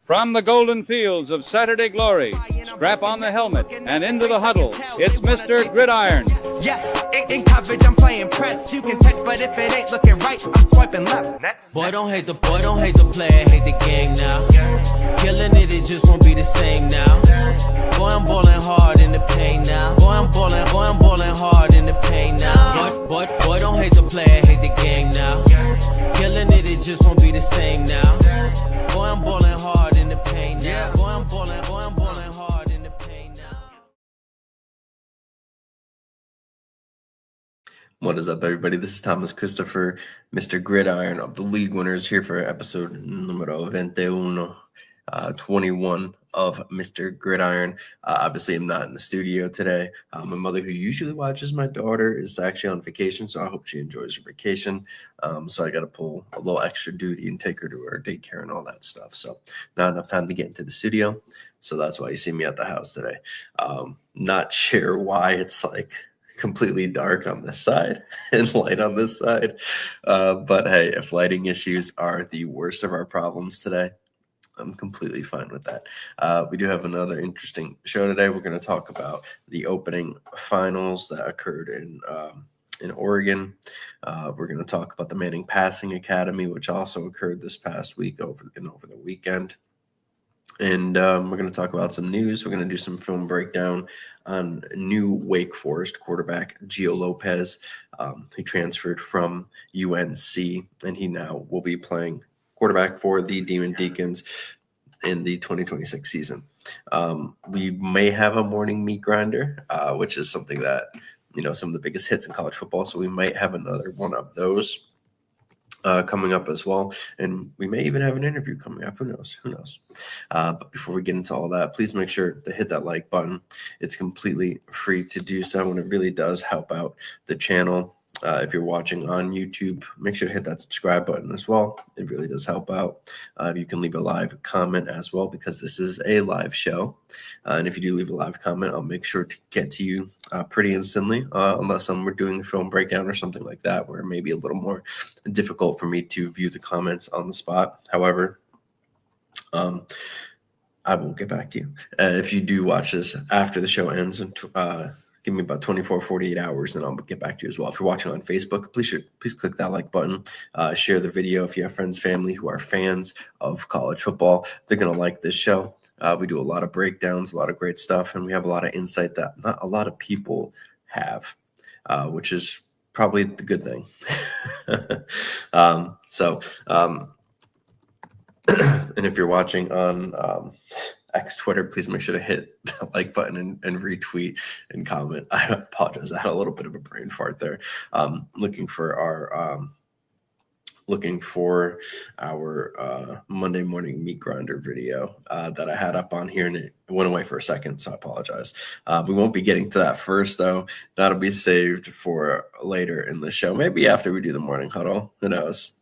From the golden fields of Saturday glory, strap on the helmet and into the huddle. It's Mr. Gridiron. Yes, in coverage, I'm playing press. You can text, but if it ain't looking right, I'm swiping left. Next. Boy, don't hate the player, hate the game now. Killing it just won't be the same now. Boy, I'm balling hard in the pain now. Boy, I'm balling hard in the pain now. Boy, don't hate the player, hate the game now. Killing it just won't be the same now. Boy, I'm balling hard in the pain now. Boy, I'm balling hard in the pain now. What is up, everybody? This is Thomas Christopher, Mr. Gridiron of the League Winners, here for episode numero 21 of Mr. Gridiron. Obviously, I'm not in the studio today. My mother, who usually watches my daughter, is actually on vacation, so I hope she enjoys her vacation. So I got to pull a little extra duty and take her to her daycare and all that stuff. So not enough time to get into the studio. So that's why you see me at the house today. Not sure why it's like completely dark on this side and light on this side. But hey, if lighting issues are the worst of our problems today, I'm completely fine with that. We do have another interesting show today. We're going to talk about the opening finals that occurred in Oregon. We're going to talk about the Manning Passing Academy, which also occurred this past week over the weekend. And we're going to talk about some news. We're going to do some film breakdown on new Wake Forest quarterback Gio Lopez. He transferred from UNC, and he now will be playing quarterback for the Demon Deacons in the 2026 season. We may have a morning meat grinder, which is something that, some of the biggest hits in college football. So we might have another one of those coming up as well. And we may even have an interview coming up. Who knows? But before we get into all that, please make sure to hit that like button. It's completely free to do so, and it really does help out the channel. If you're watching on YouTube, make sure to hit that subscribe button as well. It really does help out. You can leave a live comment as well, because this is a live show. And if you do leave a live comment, I'll make sure to get to you pretty instantly, unless we're doing a film breakdown or something like that, where it may be a little more difficult for me to view the comments on the spot. However, I will get back to you. If you do watch this after the show ends, and give me about 24, 48 hours, and I'll get back to you as well. If you're watching on Facebook, please click that like button. Share the video. If you have friends, family who are fans of college football, they're going to like this show. We do a lot of breakdowns, a lot of great stuff, and we have a lot of insight that not a lot of people have, which is probably the good thing. And if you're watching on X Twitter, please make sure to hit the like button and retweet and comment. I apologize. I had a little bit of a brain fart there. Looking for our Monday morning meat grinder video that I had up on here, and it went away for a second, so I apologize. We won't be getting to that first, though. That'll be saved for later in the show. Maybe after we do the morning huddle. Who knows?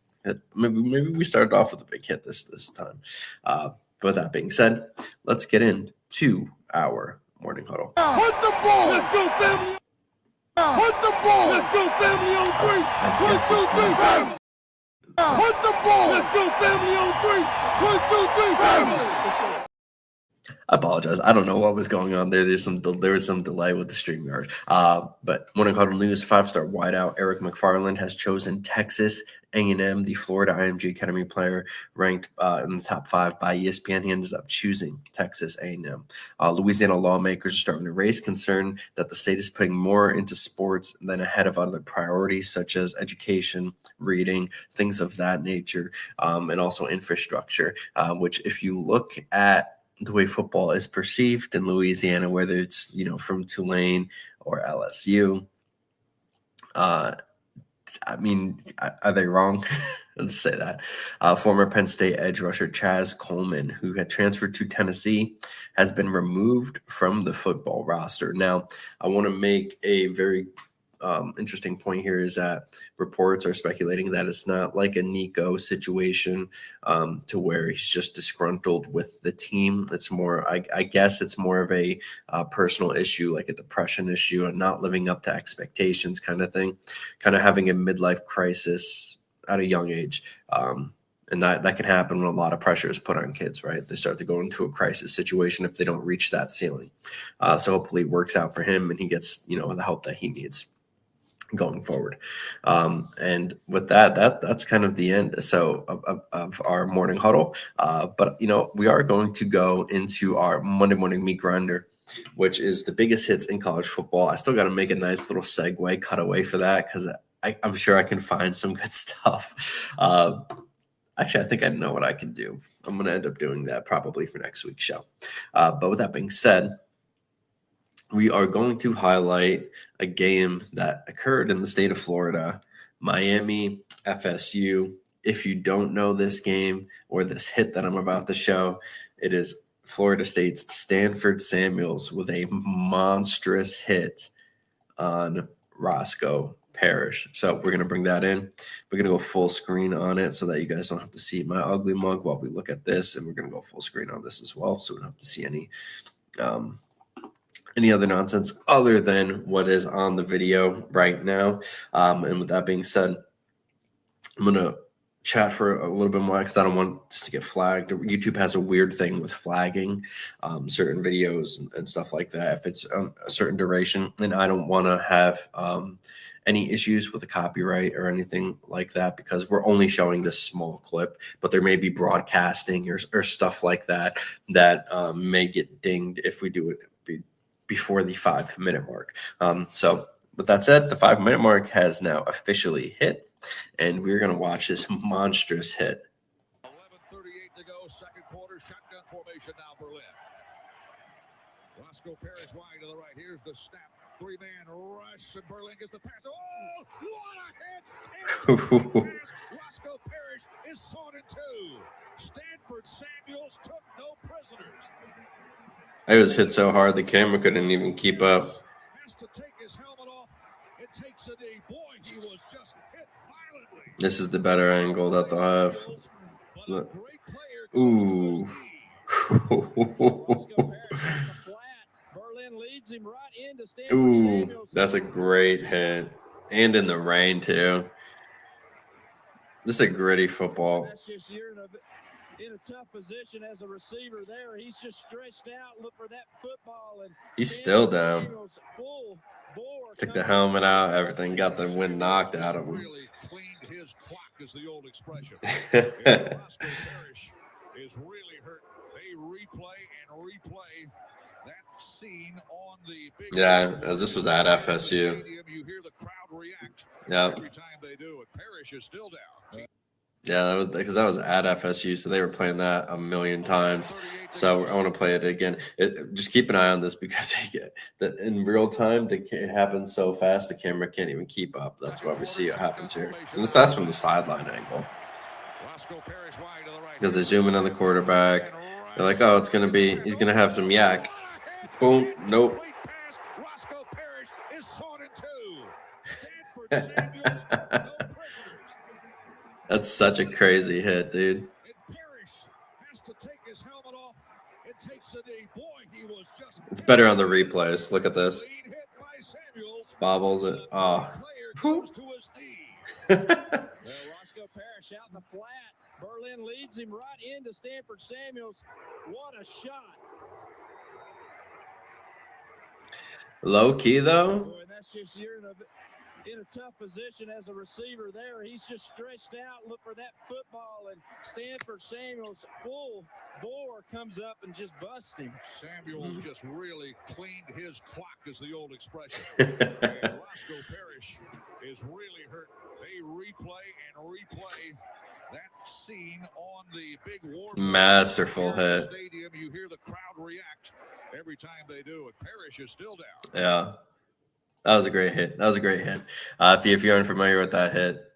Maybe we started off with a big hit this time. But with that being said, let's get into our morning huddle. Put the ball! Let's go, family! Put the ball! Let's go, family on three! One, two, three, family! Put the ball! Let's go, family on three! One, two, three, family! I apologize. I don't know what was going on there. There was some delay with the StreamYard. But morning huddle news: 5-star wideout Eric McFarland has chosen Texas A&M, the Florida IMG Academy player, ranked in the top 5 by ESPN. He ends up choosing Texas A&M. Louisiana lawmakers are starting to raise concern that the state is putting more into sports than ahead of other priorities, such as education, reading, things of that nature, and also infrastructure, which if you look at the way football is perceived in Louisiana, whether it's, from Tulane or LSU, are they wrong? Let's say that. Former Penn State edge rusher Chaz Coleman, who had transferred to Tennessee, has been removed from the football roster. Now, I want to make a very interesting point here, is that reports are speculating that it's not like a Nico situation to where he's just disgruntled with the team. It's more, I guess it's more of a personal issue, like a depression issue and not living up to expectations kind of thing, kind of having a midlife crisis at a young age. And that can happen when a lot of pressure is put on kids, right? They start to go into a crisis situation if they don't reach that ceiling. So hopefully it works out for him and he gets, the help that he needs going forward. And with that's kind of the end. So of our morning huddle. But we are going to go into our Monday morning meat grinder, which is the biggest hits in college football. I still got to make a nice little segue cutaway for that because I'm sure I can find some good stuff. Actually, I think I know what I can do. I'm going to end up doing that probably for next week's show. But with that being said, we are going to highlight a game that occurred in the state of Florida, Miami, FSU. If you don't know this game or this hit that I'm about to show, it is Florida State's Stanford Samuels with a monstrous hit on Roscoe Parrish. So we're going to bring that in. We're going to go full screen on it so that you guys don't have to see my ugly mug while we look at this. And we're going to go full screen on this as well. So we don't have to see any other nonsense other than what is on the video right now. And with that being said, I'm going to chat for a little bit more because I don't want this to get flagged. YouTube has a weird thing with flagging certain videos and stuff like that if it's a certain duration. And I don't want to have any issues with the copyright or anything like that because we're only showing this small clip, but there may be broadcasting or stuff like that may get dinged if we do it before the 5-minute mark. So with that said, the 5-minute mark has now officially hit, and we're going to watch this monstrous hit. 11:38 to go, second quarter, shotgun formation now, Berlin. Roscoe Parrish wide to the right. Here's the snap. 3-man rush, and Berlin gets the pass. Oh, what a hit! Roscoe Parrish is sawn in two. Stanford Samuels took no prisoners. It was hit so hard the camera couldn't even keep up. Has to take his helmet off. It takes a knee. Boy, he was just hit violently. This is the better angle that they'll have. Look. Ooh. Ooh, that's a great hit. And in the rain, too. This is a gritty football. That's just in a tough position as a receiver there. He's just stretched out, look for that football. And he's still down. Took the helmet out, everything, got the wind knocked out of him. Really cleaned his clock is the old expression. Roscoe Parrish is really hurt. They replay that scene on the big this was at FSU. Stadium. You hear the crowd react every time they do it. Parrish is still down. Yeah, that was because that was at FSU, so they were playing that a million times. So I want to play it again. Just keep an eye on this because in real time, it happens so fast the camera can't even keep up. That's why we see what happens here. And that's from the sideline angle. Because they zoom in on the quarterback. They're like, oh, he's going to have some yak. Boom. Nope. Roscoe Parrish is sawn in two. Stanford Samuels, no That's such a crazy hit, dude. And Parrish has to take his helmet off. It takes a knee. Boy, he was just. It's better on the replays. Look at this. Hit by Samuels. Bobbles it. Oh. Player goes to his knee. Roscoe Parrish out in the flat. Berlin leads him right into Stanford Samuels. What a shot. Low key, though. Boy, that's just in a tough position as a receiver there. He's just stretched out, look for that football, and Stanford Samuels full bore comes up and just busts him. Samuels just really cleaned his clock is the old expression. And Roscoe Parrish is really hurt. They replay that scene on the big war. Masterful hit. Stadium. You hear the crowd react every time they do it. Parrish is still down. Yeah. That was a great hit. If you're unfamiliar with that hit,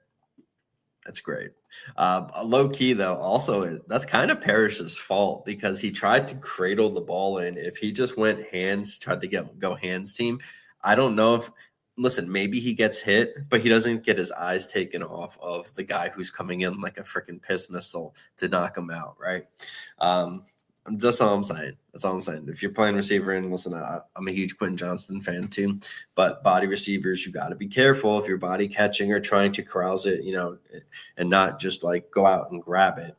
that's great. Low key, though, also, that's kind of Parrish's fault because he tried to cradle the ball in. If he just went hands, tried to go hands team, I don't know if – listen, maybe he gets hit, but he doesn't get his eyes taken off of the guy who's coming in like a freaking piss missile to knock him out, right? That's all I'm saying. That's all I'm saying. If you're playing receiver, and listen, I'm a huge Quentin Johnston fan too, but body receivers, you got to be careful if you're body catching or trying to carouse it, and not just like go out and grab it.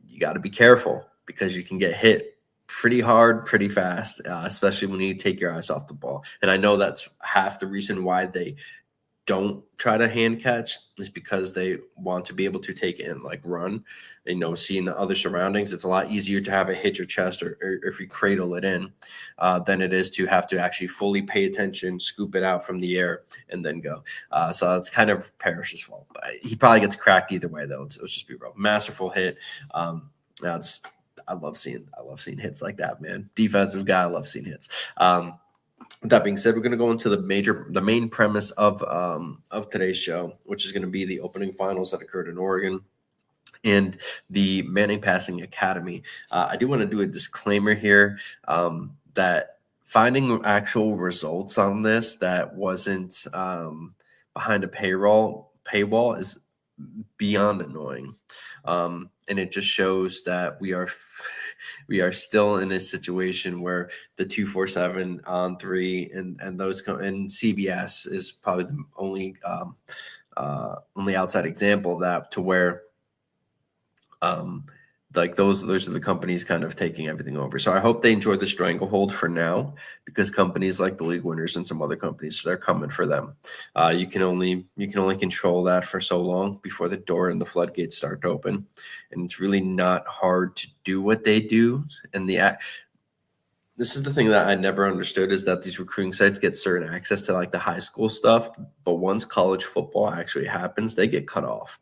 You got to be careful because you can get hit pretty hard, pretty fast, especially when you take your eyes off the ball. And I know that's half the reason why they don't try to hand catch is because they want to be able to take it and like run, seeing the other surroundings. It's a lot easier to have it hit your chest or if you cradle it in than it is to have to actually fully pay attention, scoop it out from the air and then go. So that's kind of Parrish's fault. He probably gets cracked either way though. Let's just be real. Masterful hit. I love seeing hits like that, man. Defensive guy. I love seeing hits. With that being said, we're going to go into the main premise of today's show, which is going to be the opening finals that occurred in Oregon and the Manning Passing Academy. I do want to do a disclaimer here that finding actual results on this that wasn't behind a paywall is beyond annoying. And it just shows that we are still in a situation where the 247 on 3 and those and CBS is probably the only outside example of that, to where like those are the companies kind of taking everything over. So I hope they enjoy the stranglehold for now, because companies like the league winners and some other companies, they're coming for them. You can only control that for so long before the door and the floodgates start to open. And it's really not hard to do what they do. And this is the thing that I never understood, is that these recruiting sites get certain access to like the high school stuff, but once college football actually happens, they get cut off.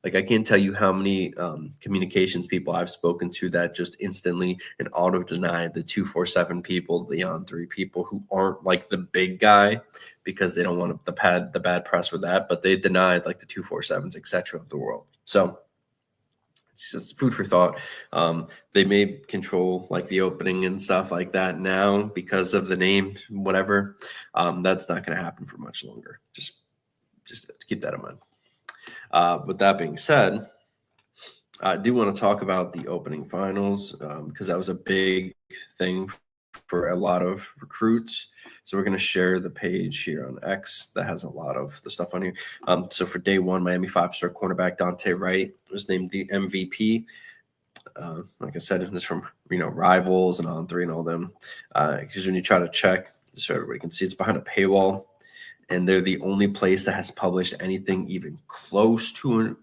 Like, I can't tell you how many communications people I've spoken to that just instantly and auto deny the 247 people, the on 3 people who aren't like the big guy, because they don't want the bad press with that, but they denied like the 247s, etc. of the world. So it's just food for thought. They may control like the opening and stuff like that now because of the name, whatever. That's not going to happen for much longer. Just keep that in mind. With that being said, I do want to talk about the opening finals because that was a big thing for a lot of recruits. So we're going to share the page here on X that has a lot of the stuff on here. So for day one, Miami 5-star cornerback Dante Wright was named the MVP. Like I said, this from Rivals and On 3 and all them. Because when you try to check, just so everybody can see, it's behind a paywall. And they're the only place that has published anything even close to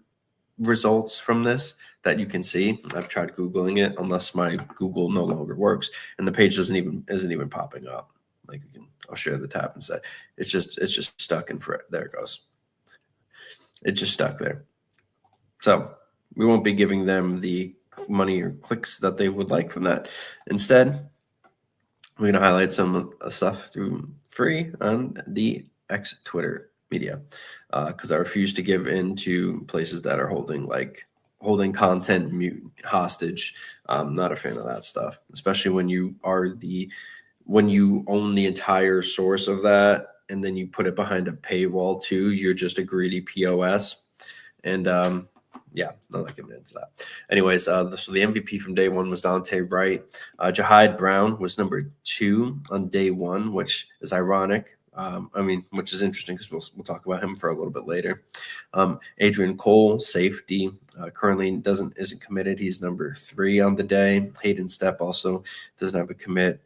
results from this that you can see. I've tried Googling it, unless my Google no longer works, and the page isn't even popping up. Like, I'll share the tab and say it's just stuck in for. There it goes. It's just stuck there. So we won't be giving them the money or clicks that they would like from that. Instead, we're gonna highlight some stuff through free on the X Twitter media, because I refuse to give in to places that are holding content hostage. I'm not a fan of that stuff, especially when you own the entire source of that and then you put it behind a paywall too. You're just a greedy POS. And yeah, not like giving into that. Anyways, so the MVP from day one was Dante Wright. Jahide Brown was number 2 on day one, which is ironic. Which is interesting because we'll talk about him for a little bit later. Adrian Cole, safety, currently isn't committed. He's number 3 on the day. Hayden Stepp also doesn't have a commit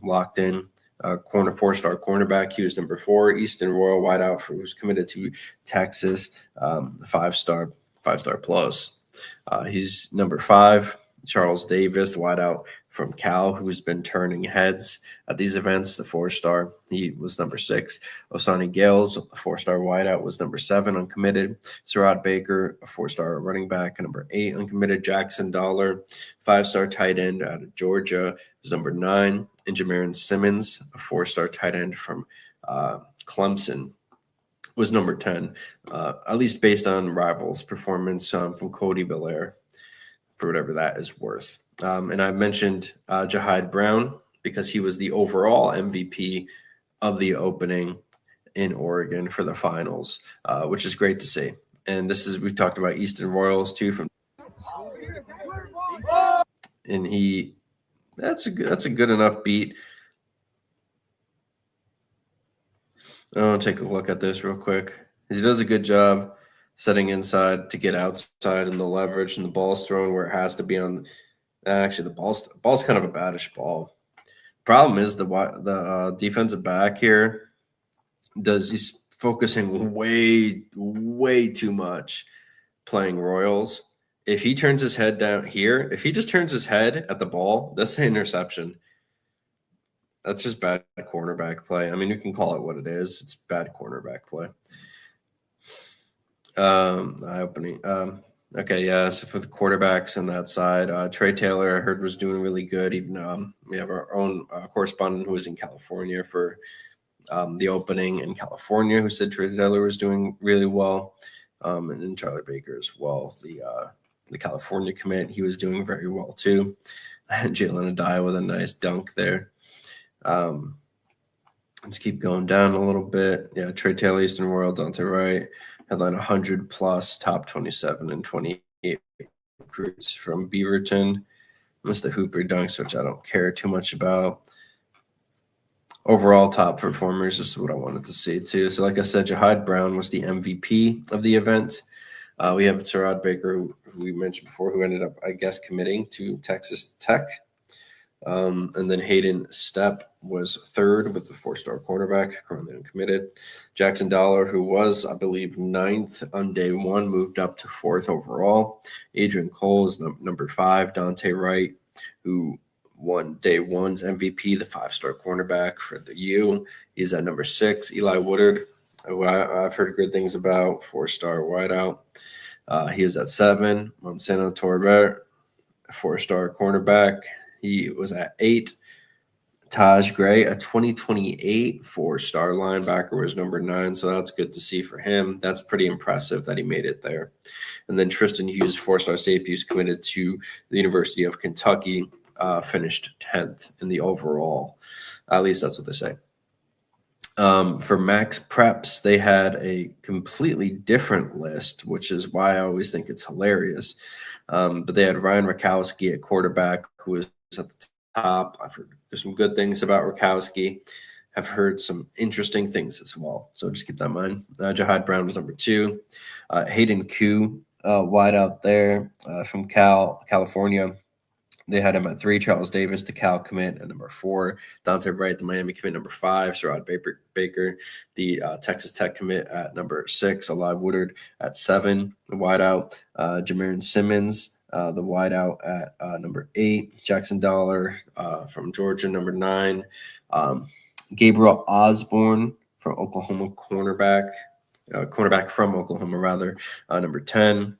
locked in. 4-star cornerback, he was number 4. Easton Royal, wideout, who's committed to Texas, 5-star plus. He's number 5. Charles Davis, wideout from Cal, who's been turning heads at these events, the 4-star. He was number 6. Osani Gales, a 4-star wideout, was number 7, uncommitted. Sherrod Baker, a 4-star running back, number 8, uncommitted. Jackson Dollar, 5-star tight end out of Georgia, was number 9. And Jamarin Simmons, a 4-star tight end from Clemson, was number 10, at least based on Rivals' performance from Cody Belair, for whatever that is worth. And I mentioned Jahide Brown because he was the overall MVP of the opening in Oregon for the finals, which is great to see. And we've talked about Easton Royals too, and he That's a good enough beat. I want to take a look at this real quick. He does a good job setting inside to get outside and the leverage, and the ball's thrown where it has to be on. Actually, the ball's kind of a baddish ball. Problem is the defensive back here he's focusing way too much playing Royals. If he turns his head down here, if he just turns his head at the ball, that's an interception. That's just bad cornerback play. I mean, you can call it what it is. It's bad cornerback play. Eye-opening. Okay, yeah. So for the quarterbacks on that side, Trey Taylor, I heard, was doing really good. Even we have our own correspondent who was in California for the opening in California, who said Trey Taylor was doing really well, and then Charlie Baker as well. The California commit, he was doing very well too. And Jalen Adai with a nice dunk there. Let's keep going down a little bit. Yeah, Trey Taylor, Eastern World, Dante Wright, headline 100 plus, top 27 and 28 recruits from Beaverton. That's the Hooper dunks, which I don't care too much about. Overall top performers, this is what I wanted to see too. So like I said, Jahad Brown was the MVP of the event. We have Terod Baker, who we mentioned before, who ended up, I guess, committing to Texas Tech. And then Hayden Stepp was third with the 4-star cornerback, currently uncommitted. Jackson Dollar, who was, I believe, 9th on day one, moved up to 4th overall. Adrian Cole is number 5. Dante Wright, who won day one's MVP, the 5-star cornerback for the U. He's at number 6. Eli Woodard, who I've heard good things about, 4-star wideout. He was at 7. Monsanto Torbert, 4-star cornerback. He was at 8. Taj Gray, a 2028 4-star linebacker, was number 9. So that's good to see for him. That's pretty impressive that he made it there. And then Tristan Hughes, 4-star safety, is committed to the University of Kentucky, finished 10th in the overall. At least that's what they say. For Max Preps, they had a completely different list, which is why I always think it's hilarious. But they had Ryan Rakowski at quarterback, who was at the top. I've heard some good things about Rakowski. I've heard some interesting things as well. So just keep that in mind. Jahad Brown was number 2. Hayden Koo, wide out there from California. They had him at 3. Charles Davis, the Cal commit, at number 4. Dante Wright, the Miami commit, number 5. Terod Baker, the Texas Tech commit, at number 6. Eli Woodard at 7. The wideout. Jamarian Simmons, the wideout, at number 8. Jackson Dollar from Georgia, number 9. Gabriel Osborne from Oklahoma, cornerback from Oklahoma, rather, number 10.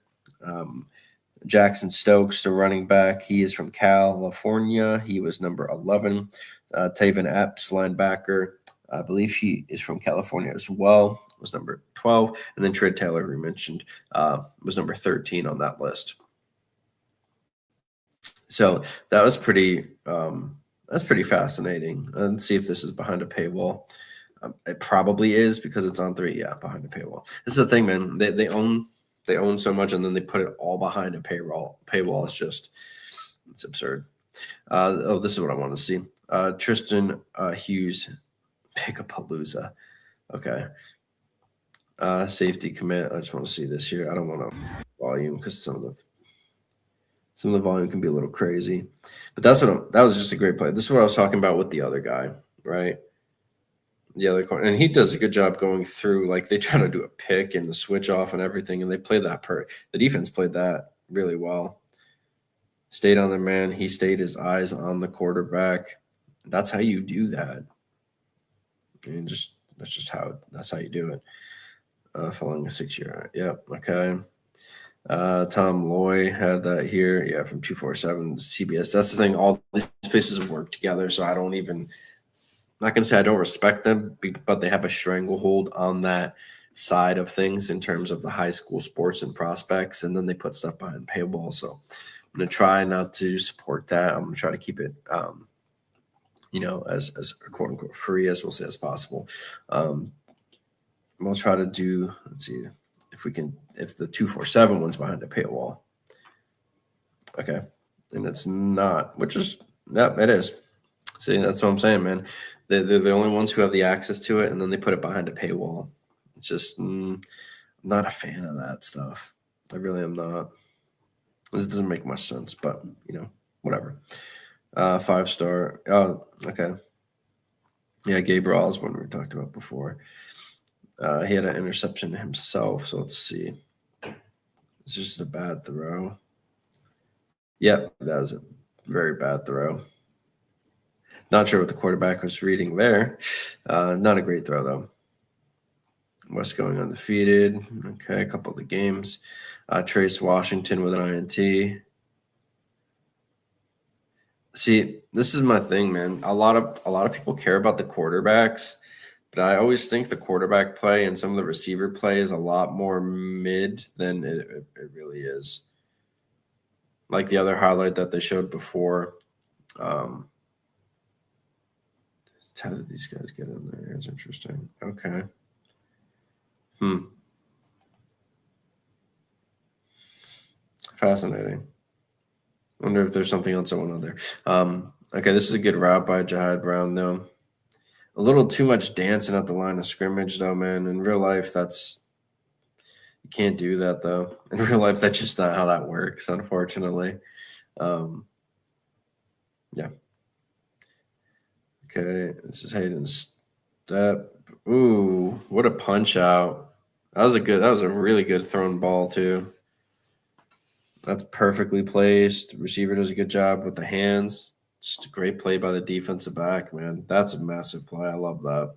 Jackson Stokes, the running back. He is from California. He was number 11. Taven Epps, linebacker. I believe he is from California as well. Was number 12. And then Trey Taylor, who we mentioned, was number 13 on that list. So that was pretty fascinating. Let's see if this is behind a paywall. It probably is, because it's on 3. Yeah, behind a paywall. This is the thing, man. They own so much, and then they put it all behind a paywall. It's absurd. This is what I want to see. Tristan Hughes, Pickapalooza. Okay. Safety commit. I just want to see this here. I don't want to volume, because some of the volume can be a little crazy. But that was just a great play. This is what I was talking about with the other guy, right? The other corner, and he does a good job going through. Like, they try to do a pick and the switch off and everything, and they play that the defense played that really well. Stayed on their man. He stayed his eyes on the quarterback. That's how you do that. And that's how you do it. Following a 6-year. Yep. Okay. Tom Loy had that here. Yeah, from 247 CBS. That's the thing. All these places work together, so I don't even. Not going to say I don't respect them, but they have a stranglehold on that side of things in terms of the high school sports and prospects, and then they put stuff behind paywall. So I'm going to try not to support that. I'm going to try to keep it, as quote unquote free as we'll say as possible. We'll try to do. Let's see if the 247 one's behind a paywall. Okay, and it's not, which is Yep, it is. See, that's what I'm saying, man. They're the only ones who have the access to it, and then they put it behind a paywall. It's just I'm not a fan of that stuff. I really am not. This doesn't make much sense, but whatever. 5-star. Oh, okay. Yeah, Gabriel Osborne we talked about before. He had an interception himself, so let's see. It's just a bad throw. Yep, that was a very bad throw. Not sure what the quarterback was reading there. Not a great throw, though. West going undefeated. Okay, a couple of the games. Trace Washington with an INT. See, this is my thing, man. A lot of people care about the quarterbacks, but I always think the quarterback play and some of the receiver play is a lot more mid than it really is. Like the other highlight that they showed before. How did these guys get in there? It's interesting. Okay. Fascinating. Wonder if there's something else I want on there. Okay, this is a good route by Jahad Brown, though. A little too much dancing at the line of scrimmage, though, man. In real life, you can't do that, though. In real life, that's just not how that works, unfortunately. Yeah. Okay, this is Hayden's step. Ooh, what a punch out. That was a really good thrown ball, too. That's perfectly placed. The receiver does a good job with the hands. Just a great play by the defensive back, man. That's a massive play. I love that.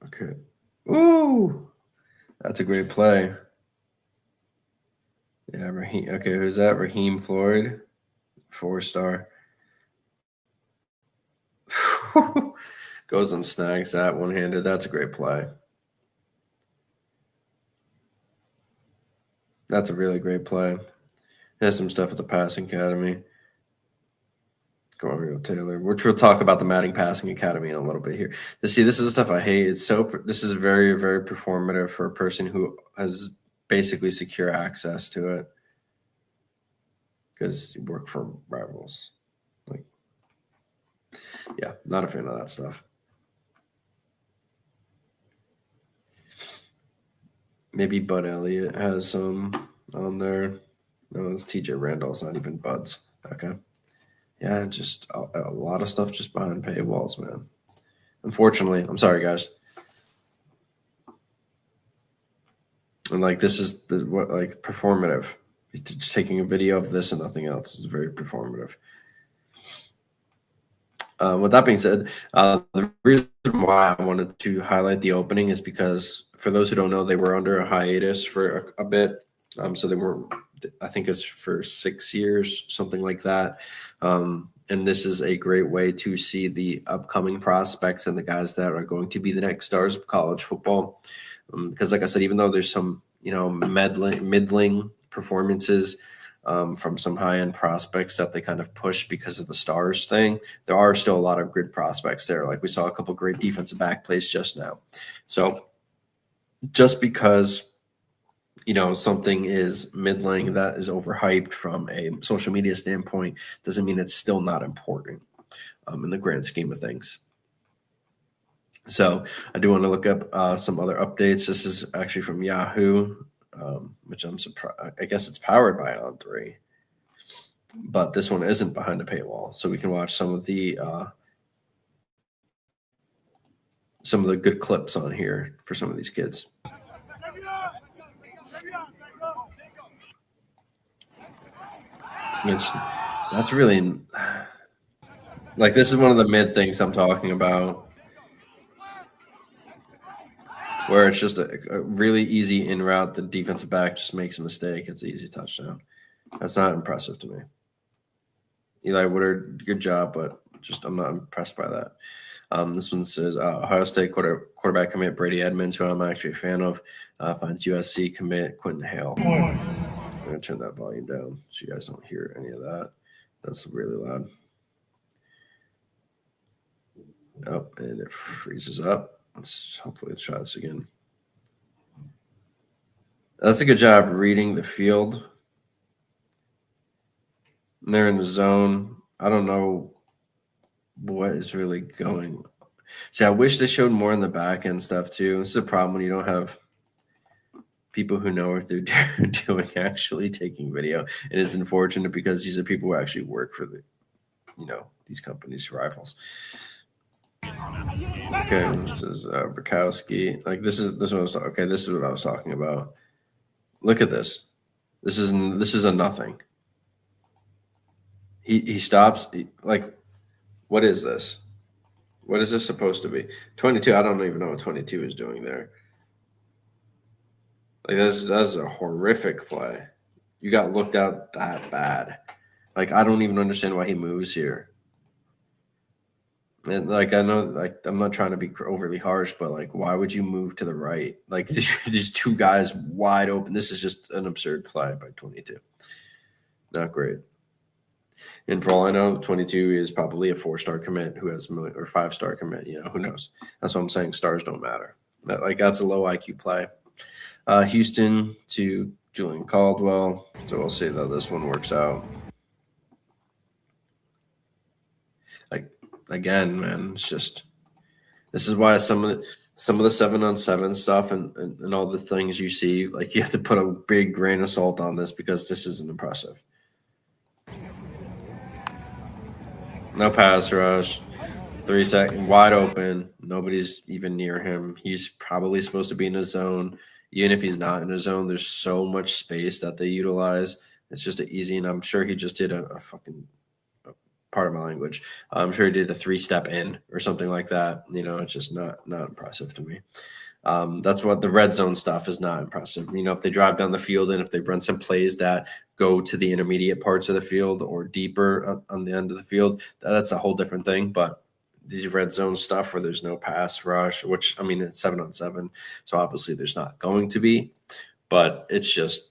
Okay. Ooh, that's a great play. Yeah, Raheem. Okay, who's that? Raheem Floyd, 4-star. Goes and snags that one-handed. That's a great play. That's a really great play. Has some stuff at the passing academy. Gario Taylor, which we'll talk about the Madden Passing Academy in a little bit here. This is the stuff I hate. This is very, very performative for a person who has basically secure access to it because you work for rivals. Like, yeah, not a fan of that stuff. Maybe Bud Elliott has some on there. No, it's TJ Randall's not even Bud's. Okay. Yeah, just a lot of stuff just behind paywalls, man. Unfortunately, I'm sorry, guys. And this is what performative. Just taking a video of this and nothing else is very performative. With that being said, the reason why I wanted to highlight the opening is because, for those who don't know, they were under a hiatus for a bit. So they were, I think it's for 6 years, something like that. And this is a great way to see the upcoming prospects and the guys that are going to be the next stars of college football. Because like I said, even though there's some, middling performances from some high-end prospects that they kind of push because of the stars thing, there are still a lot of good prospects there. Like we saw a couple great defensive back plays just now. So just because something is middling that is overhyped from a social media standpoint doesn't mean it's still not important in the grand scheme of things. So I do want to look up some other updates. This is actually from Yahoo, which I'm surprised. I guess it's powered by On3, but this one isn't behind a paywall, so we can watch some of the good clips on here for some of these kids. That's really this is one of the mid things I'm talking about, where it's just a really easy in route. The defensive back just makes a mistake. It's an easy touchdown. That's not impressive to me. Eli Woodard, good job, but I'm not impressed by that. This one says Ohio State quarterback commit Brady Edmonds, who I'm actually a fan of, finds USC commit Quentin Hale. I'm going to turn that volume down so you guys don't hear any of that. That's really loud. Oh, and it freezes up. Hopefully let's try this again. That's a good job reading the field And they're in the zone. I don't know what is really going. See, I wish they showed more in the back end stuff too. This is a problem when you don't have people who know what they're doing actually taking video. And it's unfortunate because these are people who actually work for these companies' rivals. Okay, this is Bukowski. Like this is what I was okay. This is what I was talking about. Look at this. This is a nothing. He stops. What is this? What is this supposed to be? 22. I don't even know what 22 is doing there. Like that's a horrific play. You got looked out that bad. Like I don't even understand why he moves here. And like I know, like I'm not trying to be overly harsh, but like why would you move to the right? Like these two guys wide open. This is just an absurd play by 22. Not great. And for all I know, 22 is probably a 4-star commit who has or 5-star commit. Who knows? That's what I'm saying. Stars don't matter. That's a low IQ play. Houston to Julian Caldwell. So we'll see that this one works out. Like again, man, it's just this is why some of the 7-on-7 stuff and all the things you see, like you have to put a big grain of salt on this because this isn't impressive. No pass rush. 3 seconds, wide open. Nobody's even near him. He's probably supposed to be in his zone. Even if he's not in his zone, there's so much space that they utilize. It's just an easy, and I'm sure he just did a fucking part of my language. I'm sure he did a 3-step in or something like that. It's just not impressive to me. That's what the red zone stuff is not impressive. If they drive down the field and if they run some plays that go to the intermediate parts of the field or deeper on the end of the field, that's a whole different thing. But these red zone stuff where there's no pass rush, which it's 7-on-7, so obviously there's not going to be. But it's just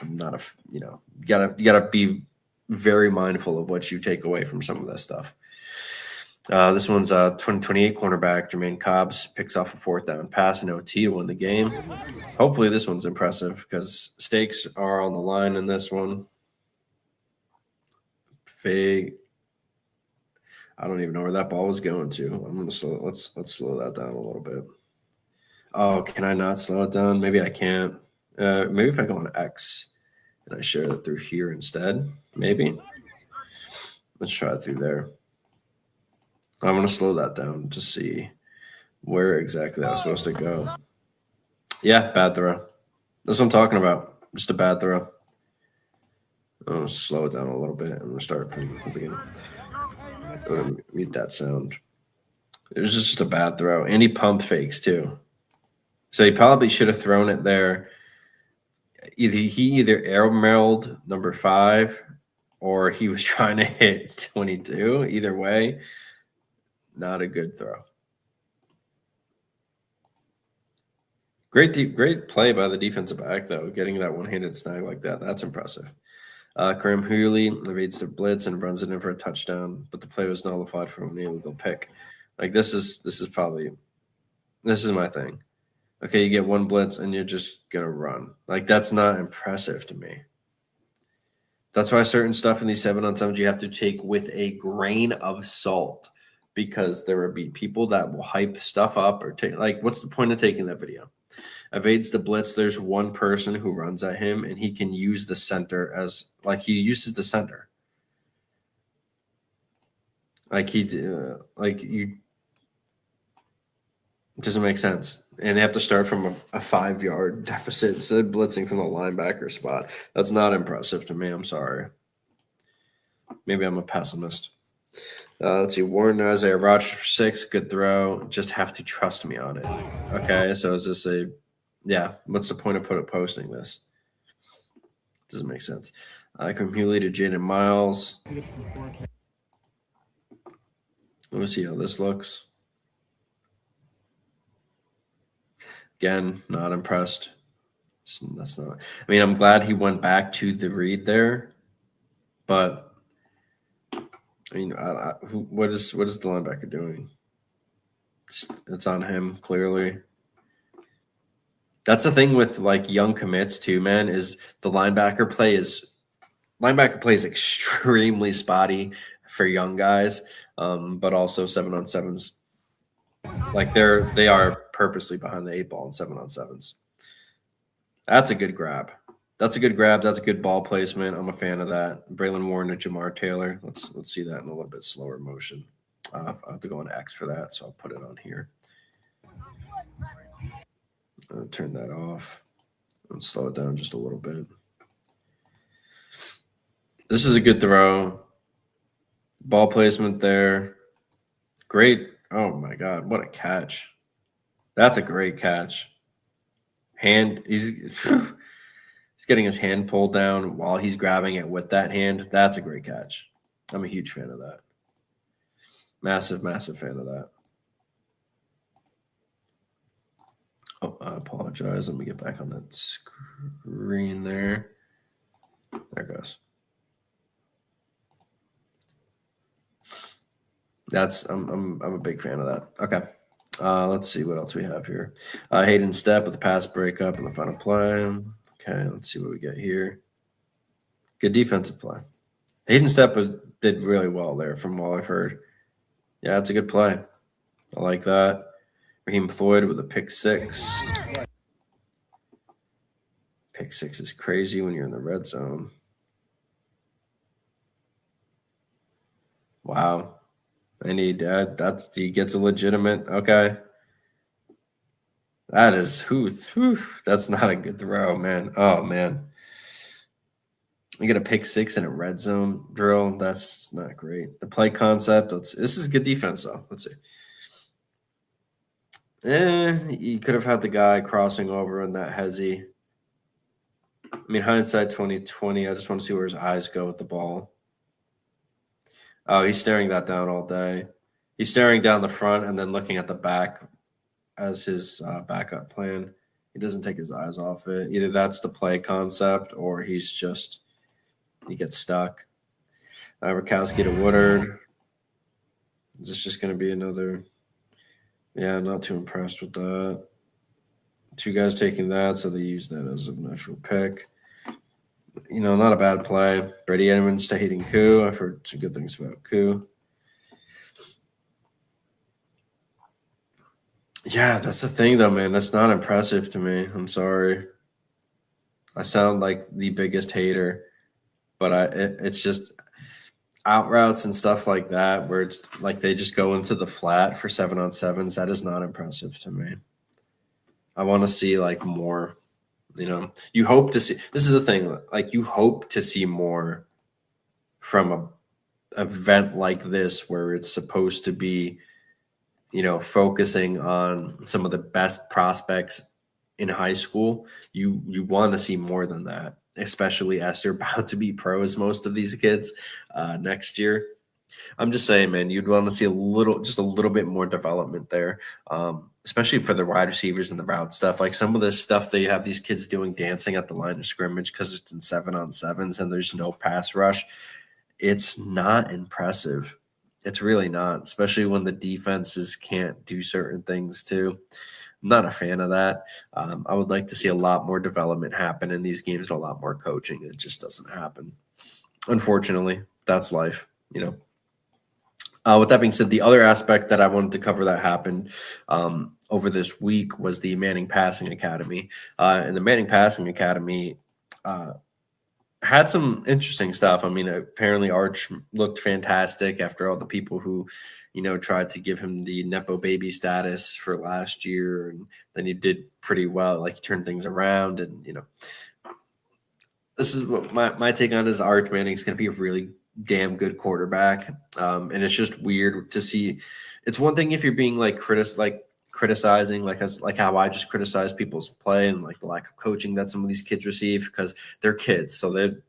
not you gotta be very mindful of what you take away from some of that stuff. This one's 2028 cornerback Jermaine Cobbs picks off a 4th down pass in OT to win the game. Hopefully this one's impressive because stakes are on the line in this one. Fake. I don't even know where that ball was going to. I'm gonna let's slow that down a little bit. Oh, can I not slow it down? Maybe I can't. Maybe if I go on X and I share it through here instead. Maybe. Let's try it through there. I'm going to slow that down to see where exactly that was supposed to go. Yeah, bad throw. That's what I'm talking about. Just a bad throw. I'm going to slow it down a little bit. I'm going to start from the beginning. I'm going to mute that sound. It was just a bad throw. And he pump fakes too. So he probably should have thrown it there. Either air-mailed number 5 or he was trying to hit 22. Either way. Not a good throw. Great play by the defensive back, though, getting that one-handed snag like that. That's impressive. Kareem Hurley evades the blitz and runs it in for a touchdown, but the play was nullified for an illegal pick. Like this is my thing. Okay, you get one blitz and you're just gonna run. Like that's not impressive to me. That's why certain stuff in these 7-on-7s you have to take with a grain of salt. Because there will be people that will hype stuff up or take what's the point of taking that video? Evades the blitz. There's one person who runs at him and he can use the center as he uses the center. It doesn't make sense. And they have to start from a 5-yard deficit instead of blitzing from the linebacker spot. That's not impressive to me. I'm sorry. Maybe I'm a pessimist. Let's see. Warren Isaiah Rodgers for 6. Good throw. Just have to trust me on it. Okay, so is this what's the point of posting this? Doesn't make sense. Kareem Hurley to Jaden Miles. Let me see how this looks. Again, not impressed. That's not. I'm glad he went back to the read there, but. What is the linebacker doing? It's on him, clearly. That's the thing with young commits too, man, is the linebacker play is linebacker play is extremely spotty for young guys, but also 7-on-7s. Like they are purposely behind the 8 ball in 7-on-7s. That's a good grab. That's a good grab. That's a good ball placement. I'm a fan of that. Braylon Warren and Jamar Taylor. Let's see that in a little bit slower motion. I have to go on X for that, so I'll put it on here. I'll turn that off and slow it down just a little bit. This is a good throw. Ball placement there. Great. Oh, my God. What a catch. That's a great catch. He's getting his hand pulled down while he's grabbing it with that hand. That's a great catch. I'm a huge fan of that. Massive, massive fan of that. Oh, I apologize. Let me get back on that screen there. There it goes. I'm a big fan of that. Okay. Let's see what else we have here. Hayden Stepp with the pass breakup in the final play. Okay, let's see what we get here. Good defensive play. Hayden Stepp did really well there from what I've heard. Yeah, that's a good play. I like that. Raheem Floyd with a pick 6. Pick 6 is crazy when you're in the red zone. Wow. I need that. He gets a legitimate. Okay. That is that's not a good throw, man. Oh man. You get a pick 6 in a red zone drill. That's not great. The play concept. This is good defense though. Let's see. You could have had the guy crossing over in that hezzy. I mean, hindsight 2020. I just want to see where his eyes go with the ball. Oh, he's staring that down all day. He's staring down the front and then looking at the back as his backup plan. He doesn't take his eyes off it. Either that's the play concept or he gets stuck. Rakowski to Woodard. Is this just going to be another? Yeah, I'm not too impressed with that. 2 guys taking that, so they use that as a natural pick. Not a bad play. Brady Edmonds to Hayden Koo. I've heard some good things about Koo. Yeah, that's the thing, though, man. That's not impressive to me. I'm sorry. I sound like the biggest hater, but it's just out routes and stuff like that where it's like they just go into the flat for 7-on-7s. That is not impressive to me. I want to see like more. You hope to see. This is the thing. Like you hope to see more from a event like this where it's supposed to be, focusing on some of the best prospects in high school. You want to see more than that, especially as they're about to be pros, most of these kids next year. I'm just saying, man, you'd want to see just a little bit more development there, especially for the wide receivers and the route stuff. Like some of this stuff they have these kids doing dancing at the line of scrimmage because it's in 7-on-7s and there's no pass rush. It's not impressive. It's really not, especially when the defenses can't do certain things too. I'm not a fan of that. I would like to see a lot more development happen in these games and a lot more coaching. It just doesn't happen. Unfortunately, that's life, With that being said, the other aspect that I wanted to cover that happened over this week was the Manning Passing Academy. And the Manning Passing Academy had some interesting stuff. I mean, apparently Arch looked fantastic after all the people who, tried to give him the Nepo baby status for last year. And then he did pretty well. Like he turned things around and, this is what my take on is Arch Manning's going to be a really damn good quarterback. And it's just weird to see. It's one thing if you're being criticizing, like how I just criticize people's play and like the lack of coaching that some of these kids receive because they're kids. So they're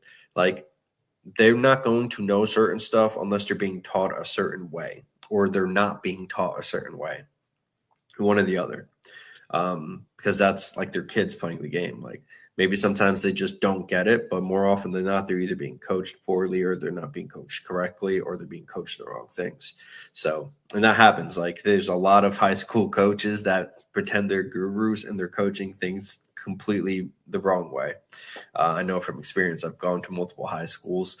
not going to know certain stuff unless they're being taught a certain way or they're not being taught a certain way. One or the other. Because that's like their kids playing the game. Like Maybe sometimes they just don't get it, but more often than not, they're either being coached poorly or they're not being coached correctly or they're being coached the wrong things. So, and that happens. Like there's a lot of high school coaches that pretend they're gurus and they're coaching things completely the wrong way. I know from experience, I've gone to multiple high schools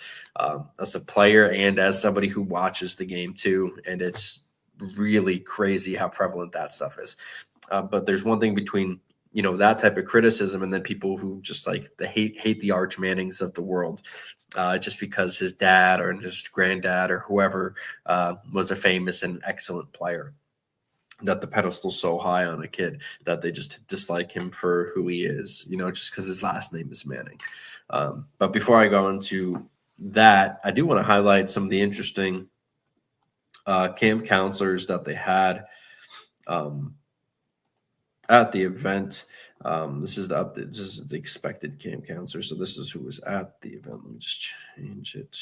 as a player and as somebody who watches the game too. And it's really crazy how prevalent that stuff is. But there's one thing between that type of criticism and then people who just like they hate the Arch Mannings of the world just because his dad or his granddad or whoever was a famous and excellent player, that the pedestal's so high on a kid that they just dislike him for who he is, just because his last name is Manning. But before I go into that, I do want to highlight some of the interesting camp counselors that they had at the event. This is the update. This is the expected camp counselor. So this is who was at the event. Let me just change it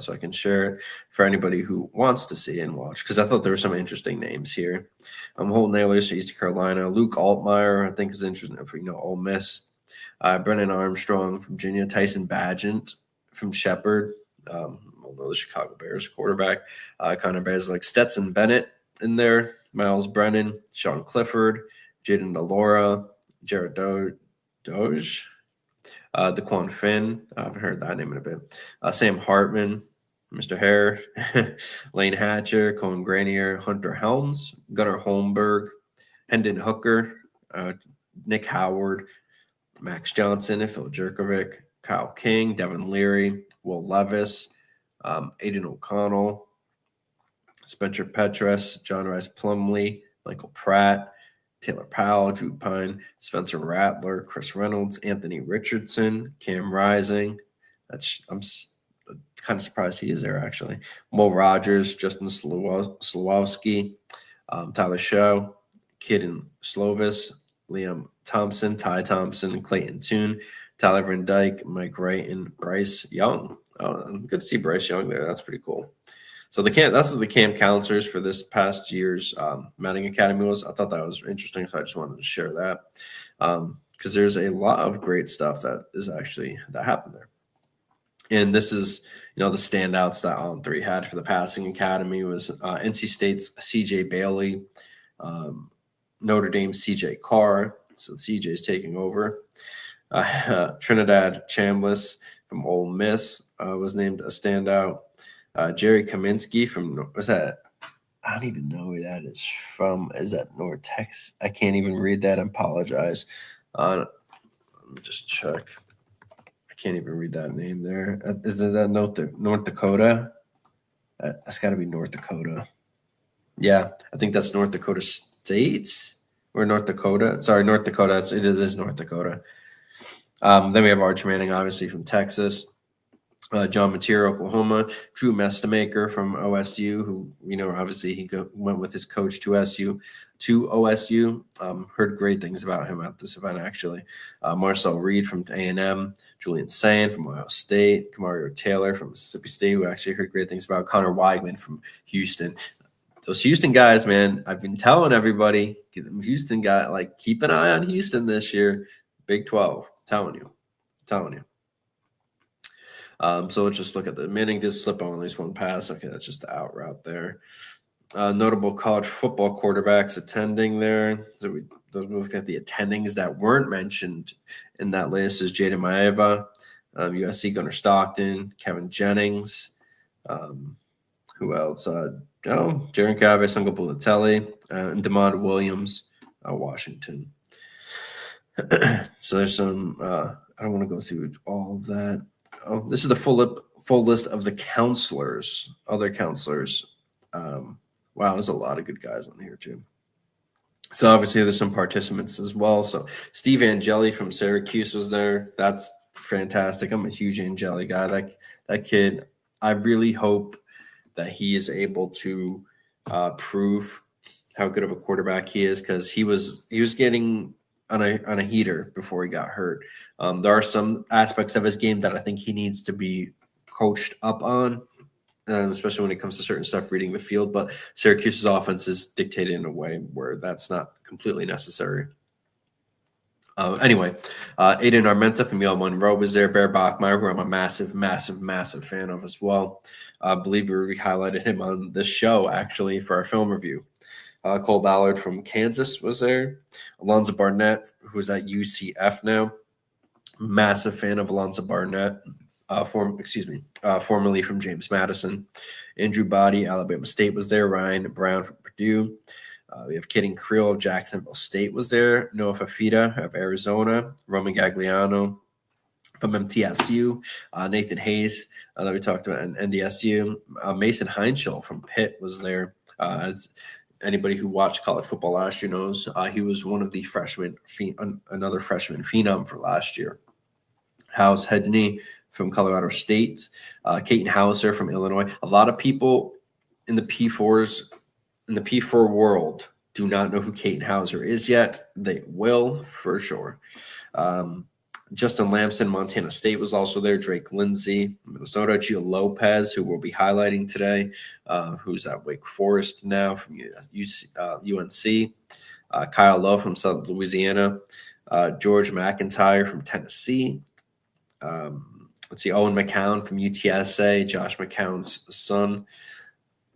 so I can share it for anybody who wants to see and watch, because I thought there were some interesting names here. Holt Nailers from East Carolina. Luke Altmaier, I think, is interesting for Ole Miss. Brennan Armstrong from Virginia. Tyson Badgett from Shepherd. The Chicago Bears quarterback. Connor Bears, like Stetson Bennett in there. Miles Brennan. Sean Clifford. Jaden DeLora, Jared Doge, DeQuan Finn. I haven't heard that name in a bit. Sam Hartman, Mr. Hare, Lane Hatcher, Cohen Granier, Hunter Helms, Gunnar Holmberg, Hendon Hooker, Nick Howard, Max Johnson, Phil Jerkovic, Kyle King, Devin Leary, Will Levis, Aiden O'Connell, Spencer Petras, John Rice Plumley, Michael Pratt, Taylor Powell, Drew Pine, Spencer Rattler, Chris Reynolds, Anthony Richardson, Cam Rising. I'm kind of surprised he is there, actually. Mo Rogers, Justin Slawowski, Tyler Show, Kidden Slovis, Liam Thompson, Ty Thompson, Clayton Toon, Tyler Van Dyke, Mike Wright, and Bryce Young. Good to see Bryce Young there. That's pretty cool. So that's what the camp counselors for this past year's Manning Academy was. I thought that was interesting, so I just wanted to share that because there's a lot of great stuff that happened there. And this is, the standouts that On3 had for the passing academy was NC State's C.J. Bailey, Notre Dame's C.J. Carr. So CJ's taking over. Trinidad Chambliss from Ole Miss was named a standout. Jerry Kaminsky from, what's that? I don't even know where that is from. Is that North Texas? I can't even read that. I apologize. Let me just check. I can't even read that name there. Is that North Dakota? That's got to be North Dakota. Yeah, I think that's North Dakota State or North Dakota. Sorry, North Dakota. It is North Dakota. Then we have Arch Manning, obviously, from Texas. John Mateer, Oklahoma. Drew Mestamaker from OSU, who, obviously he went with his coach to OSU. Heard great things about him at this event, actually. Marcel Reed from A&M. Julian Sand from Ohio State. Kamario Taylor from Mississippi State, who actually heard great things about. Connor Weigman from Houston. Those Houston guys, man, I've been telling everybody, Houston guy, keep an eye on Houston this year. Big 12, telling you. So let's just look at the Manning did slip on at least one pass. Okay, that's just the out route there. Notable college football quarterbacks attending there. So we look at the attendings that weren't mentioned in that list is Jaden Maeva, USC Gunnar Stockton, Kevin Jennings. Who else? Jaron Cavez, Uncle Bulatelli, and DeMond Williams, Washington. So there's some. I don't want to go through all of that. This is the full list of the counselors, other counselors. Wow, there's a lot of good guys on here too. So obviously there's some participants as well. So Steve Angeli from Syracuse was there. That's fantastic. I'm a huge Angeli guy. That kid, I really hope that he is able to prove how good of a quarterback he is, because he was getting on a heater before he got hurt. There are some aspects of his game that I think he needs to be coached up on, especially when it comes to certain stuff, reading the field. But Syracuse's offense is dictated in a way where that's not completely necessary. Anyway, Aiden Armenta from Yale Monroe was there. Bear Bachmeyer, who I'm a massive fan of as well. I believe we highlighted him on this show, actually, for our film review. Cole Ballard from Kansas was there. Alonzo Barnett, who's at UCF now. Massive fan of Alonzo Barnett, formerly from James Madison. Andrew Body, Alabama State was there. Ryan Brown from Purdue. We have Kidding Creel of Jacksonville State was there. Noah Fafita of Arizona. Roman Gagliano from MTSU. Nathan Hayes that we talked about in NDSU. Mason Heinschel from Pitt was there. As anybody who watched college football last year knows, he was one of the another freshman phenom for last year. House Hedney from Colorado State. Caton Hauser from Illinois. A lot of people in the P4 world do not know who Caton Hauser is yet. They will for sure. Justin Lamson, Montana State was also there. Drake Lindsay, Minnesota. Gio Lopez, who we'll be highlighting today, who's at Wake Forest now from UNC. Kyle Lowe from South Louisiana. George McIntyre from Tennessee. Owen McCown from UTSA, Josh McCown's son.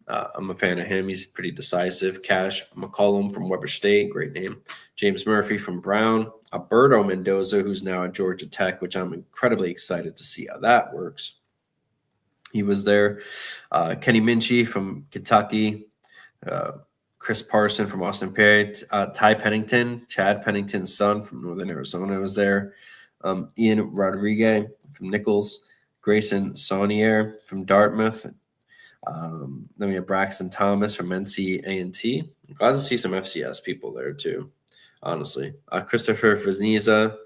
I'm a fan of him. He's pretty decisive. Cash McCollum from Weber State, great name. James Murphy from Brown. Alberto Mendoza, who's now at Georgia Tech, which I'm incredibly excited to see how that works. He was there. Kenny Minchie from Kentucky. Chris Parson from Austin Perry. Ty Pennington, Chad Pennington's son from Northern Arizona was there. Ian Rodriguez from Nichols. Grayson Saunier from Dartmouth. Then we have Braxton Thomas from NC-A&T. I'm glad to see some FCS people there too, honestly. Christopher Vizina,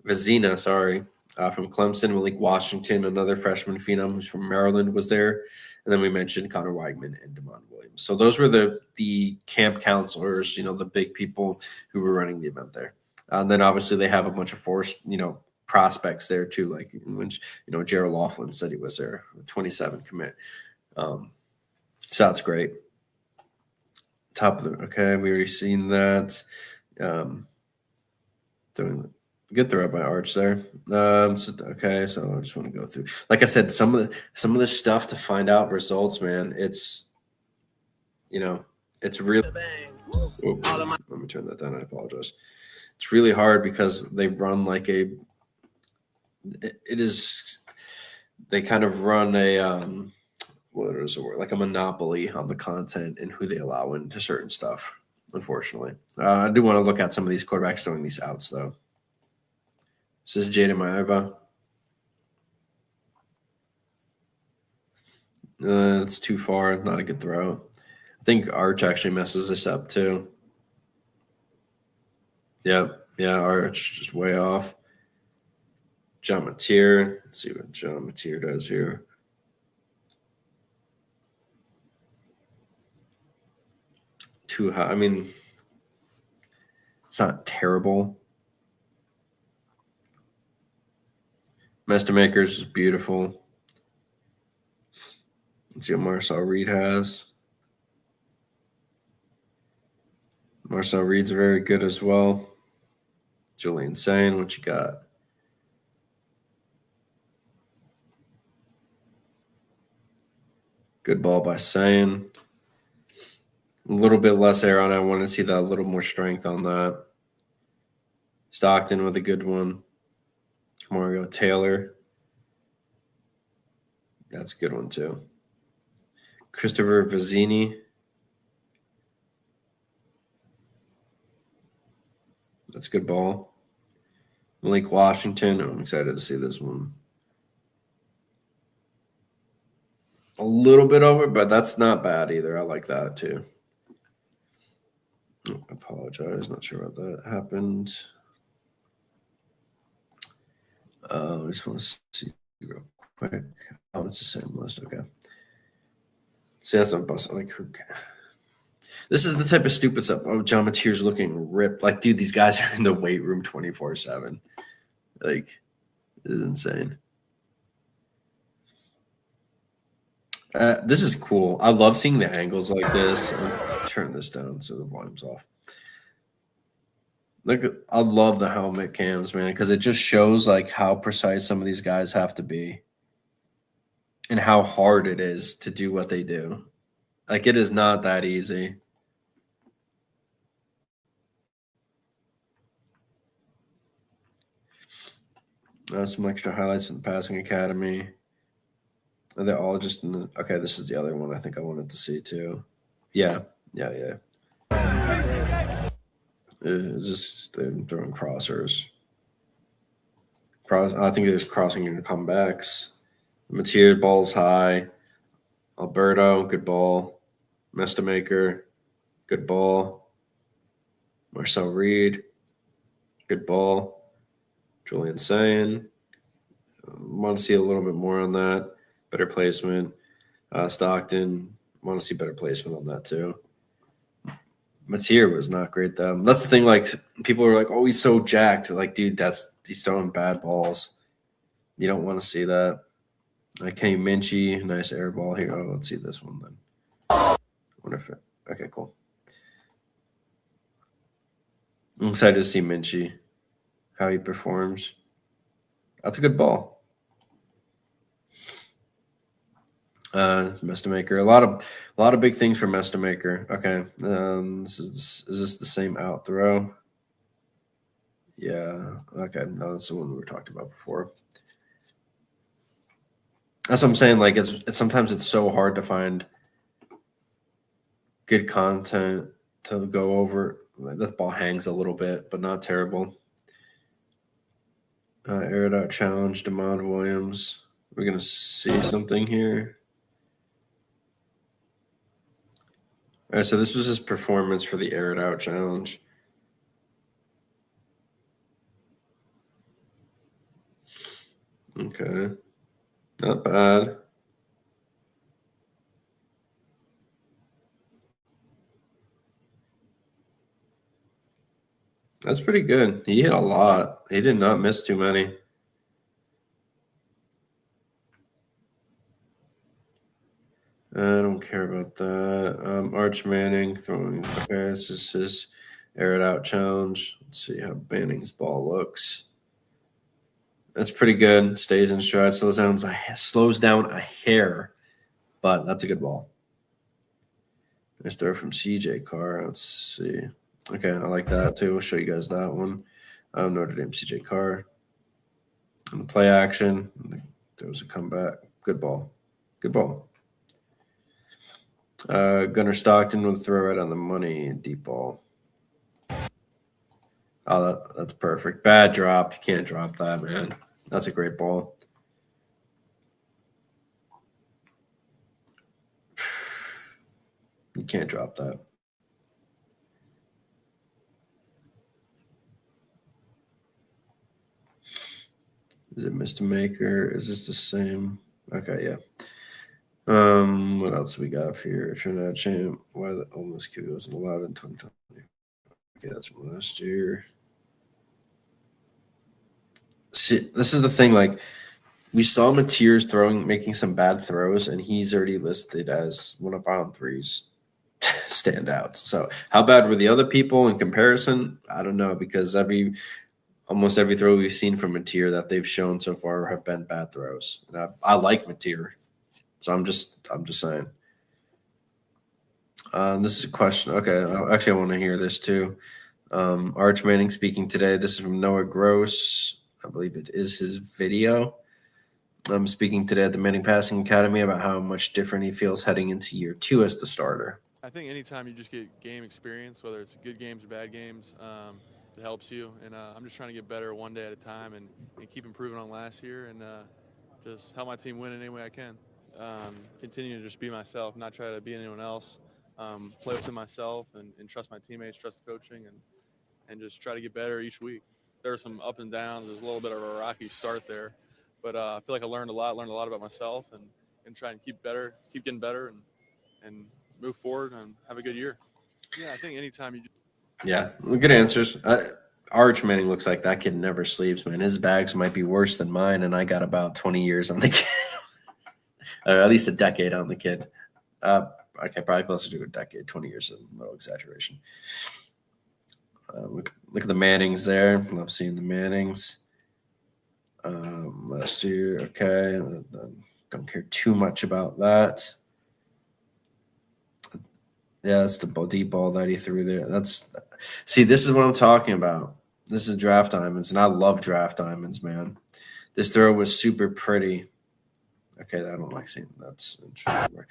from Clemson. Malik Washington, another freshman phenom who's from Maryland, was there. And then we mentioned Connor Weigman and Damon Williams. So those were the camp counselors, the big people who were running the event there. And then obviously they have a bunch of prospects there too, like Jared Laughlin said he was there, 27 commit. So that's great. Top of okay, we already seen that. Good throw by Arch there. Okay, so I just want to go through. Like I said, some of this stuff to find out results, man. It's it's really. Let me turn that down. I apologize. It's really hard because they run like they kind of run a what is the word, like a monopoly on the content and who they allow into certain stuff, unfortunately. I do want to look at some of these quarterbacks throwing these outs, though. This is Jaden Maeva. It's too far. Not a good throw. I think Arch actually messes this up, too. Yep. Yeah, Arch just way off. John Mateer. Let's see what John Mateer does here. Too high. I mean, it's not terrible. Master Makers is beautiful. Let's see what Marcel Reed has. Marcel Reed's very good as well. Julian Sane, what you got? Good ball by Sane. A little bit less air on it. I want to see that a little more strength on that. Stockton with a good one. Mario Taylor. That's a good one too. Christopher Vizzini. That's a good ball. Malik Washington. I'm excited to see this one. A little bit over, but that's not bad either. I like that too. I apologize. Not sure what that happened. I just want to see real quick. Oh, it's the same list. Okay. See, that's not busting. Like, this is the type of stupid stuff. Oh, John Mateer's looking ripped. Like, dude, these guys are in the weight room 24/7. Like, this is insane. This is cool. I love seeing the angles like this. I'll turn this down so the volume's off. Look, I love the helmet cams, man, because it just shows like how precise some of these guys have to be and how hard it is to do what they do. Like, it is not that easy. Some extra highlights from the passing academy. Are they all just in the, okay, this is the other one I think I wanted to see too. Yeah. It's just them throwing crossers. I think it was crossing into comebacks. Mateer, ball's high. Alberto, good ball. Mestamaker, good ball. Marcel Reed, good ball. Julian Sayin, want to see a little bit more on that. Better placement. Stockton, want to see better placement on that too. Mateer was not great though. That's the thing. Like, people are like, "Oh, he's so jacked." Like, dude, he's throwing bad balls. You don't want to see that. Like Kenny Minchie, nice air ball here. Oh, let's see this one then. Okay, cool. I'm excited to see Minchie, how he performs. That's a good ball. Mestamaker, a lot of big things for Mestamaker. Okay, is this the same out throw? Yeah. Okay, no, that's the one we were talking about before. That's what I'm saying. Like, it's sometimes it's so hard to find good content to go over. Like, this ball hangs a little bit, but not terrible. Air it out challenge, DeMond Williams. We're gonna see something here. All right, so this was his performance for the air it out challenge. Okay, not bad. That's pretty good. He hit a lot. He did not miss too many. I don't care about that. Arch Manning throwing. Okay, this is his air it out challenge. Let's see how Manning's ball looks. That's pretty good. Stays in stride. Slows down a hair, but that's a good ball. Nice throw from CJ Carr. Let's see. Okay, I like that too. I'll show you guys that one. Notre Dame CJ Carr. And the play action. There was a comeback. Good ball. Good ball. Gunnar Stockton with a throw right on the money. Deep ball. Oh, that's perfect. Bad drop. You can't drop that, man. That's a great ball. You can't drop that. Is it Mr. Maker? Is this the same? Okay, yeah. What else we got here? Trinidad champ. Why the Ole Miss Q wasn't allowed in 2020? Okay, that's from last year. See, this is the thing. Like, we saw Mateer's making some bad throws, and he's already listed as one of On 3's standouts. So, how bad were the other people in comparison? I don't know, because almost every throw we've seen from Mateer that they've shown so far have been bad throws. And I like Mateer, so I'm just saying. This is a question. Okay, I want to hear this too. Arch Manning speaking today. This is from Noah Gross. I believe it is his video. I'm speaking today at the Manning Passing Academy about how much different he feels heading into year 2 as the starter. I think anytime you just get game experience, whether it's good games or bad games, it helps you. And I'm just trying to get better one day at a time and keep improving on last year and just help my team win in any way I can. Continue to just be myself, not try to be anyone else. Play within myself and trust my teammates, trust the coaching, and just try to get better each week. There were some up and downs. There's a little bit of a rocky start there. But I feel like I learned a lot about myself and try and keep getting better and move forward and have a good year. Yeah, I think anytime you – Yeah, good answers. Arch Manning looks like that kid never sleeps, man. His bags might be worse than mine, and I got about 20 years on the kid. Or at least a decade on the kid. Okay, probably closer to a decade. 20 years is a little exaggeration. Look at the Mannings there. Love seeing the Mannings. Last year, okay. Don't care too much about that. Yeah, that's the deep ball that he threw there. This is what I'm talking about. This is draft diamonds, and I love draft diamonds, man. This throw was super pretty. Okay, I don't like seeing that's interesting.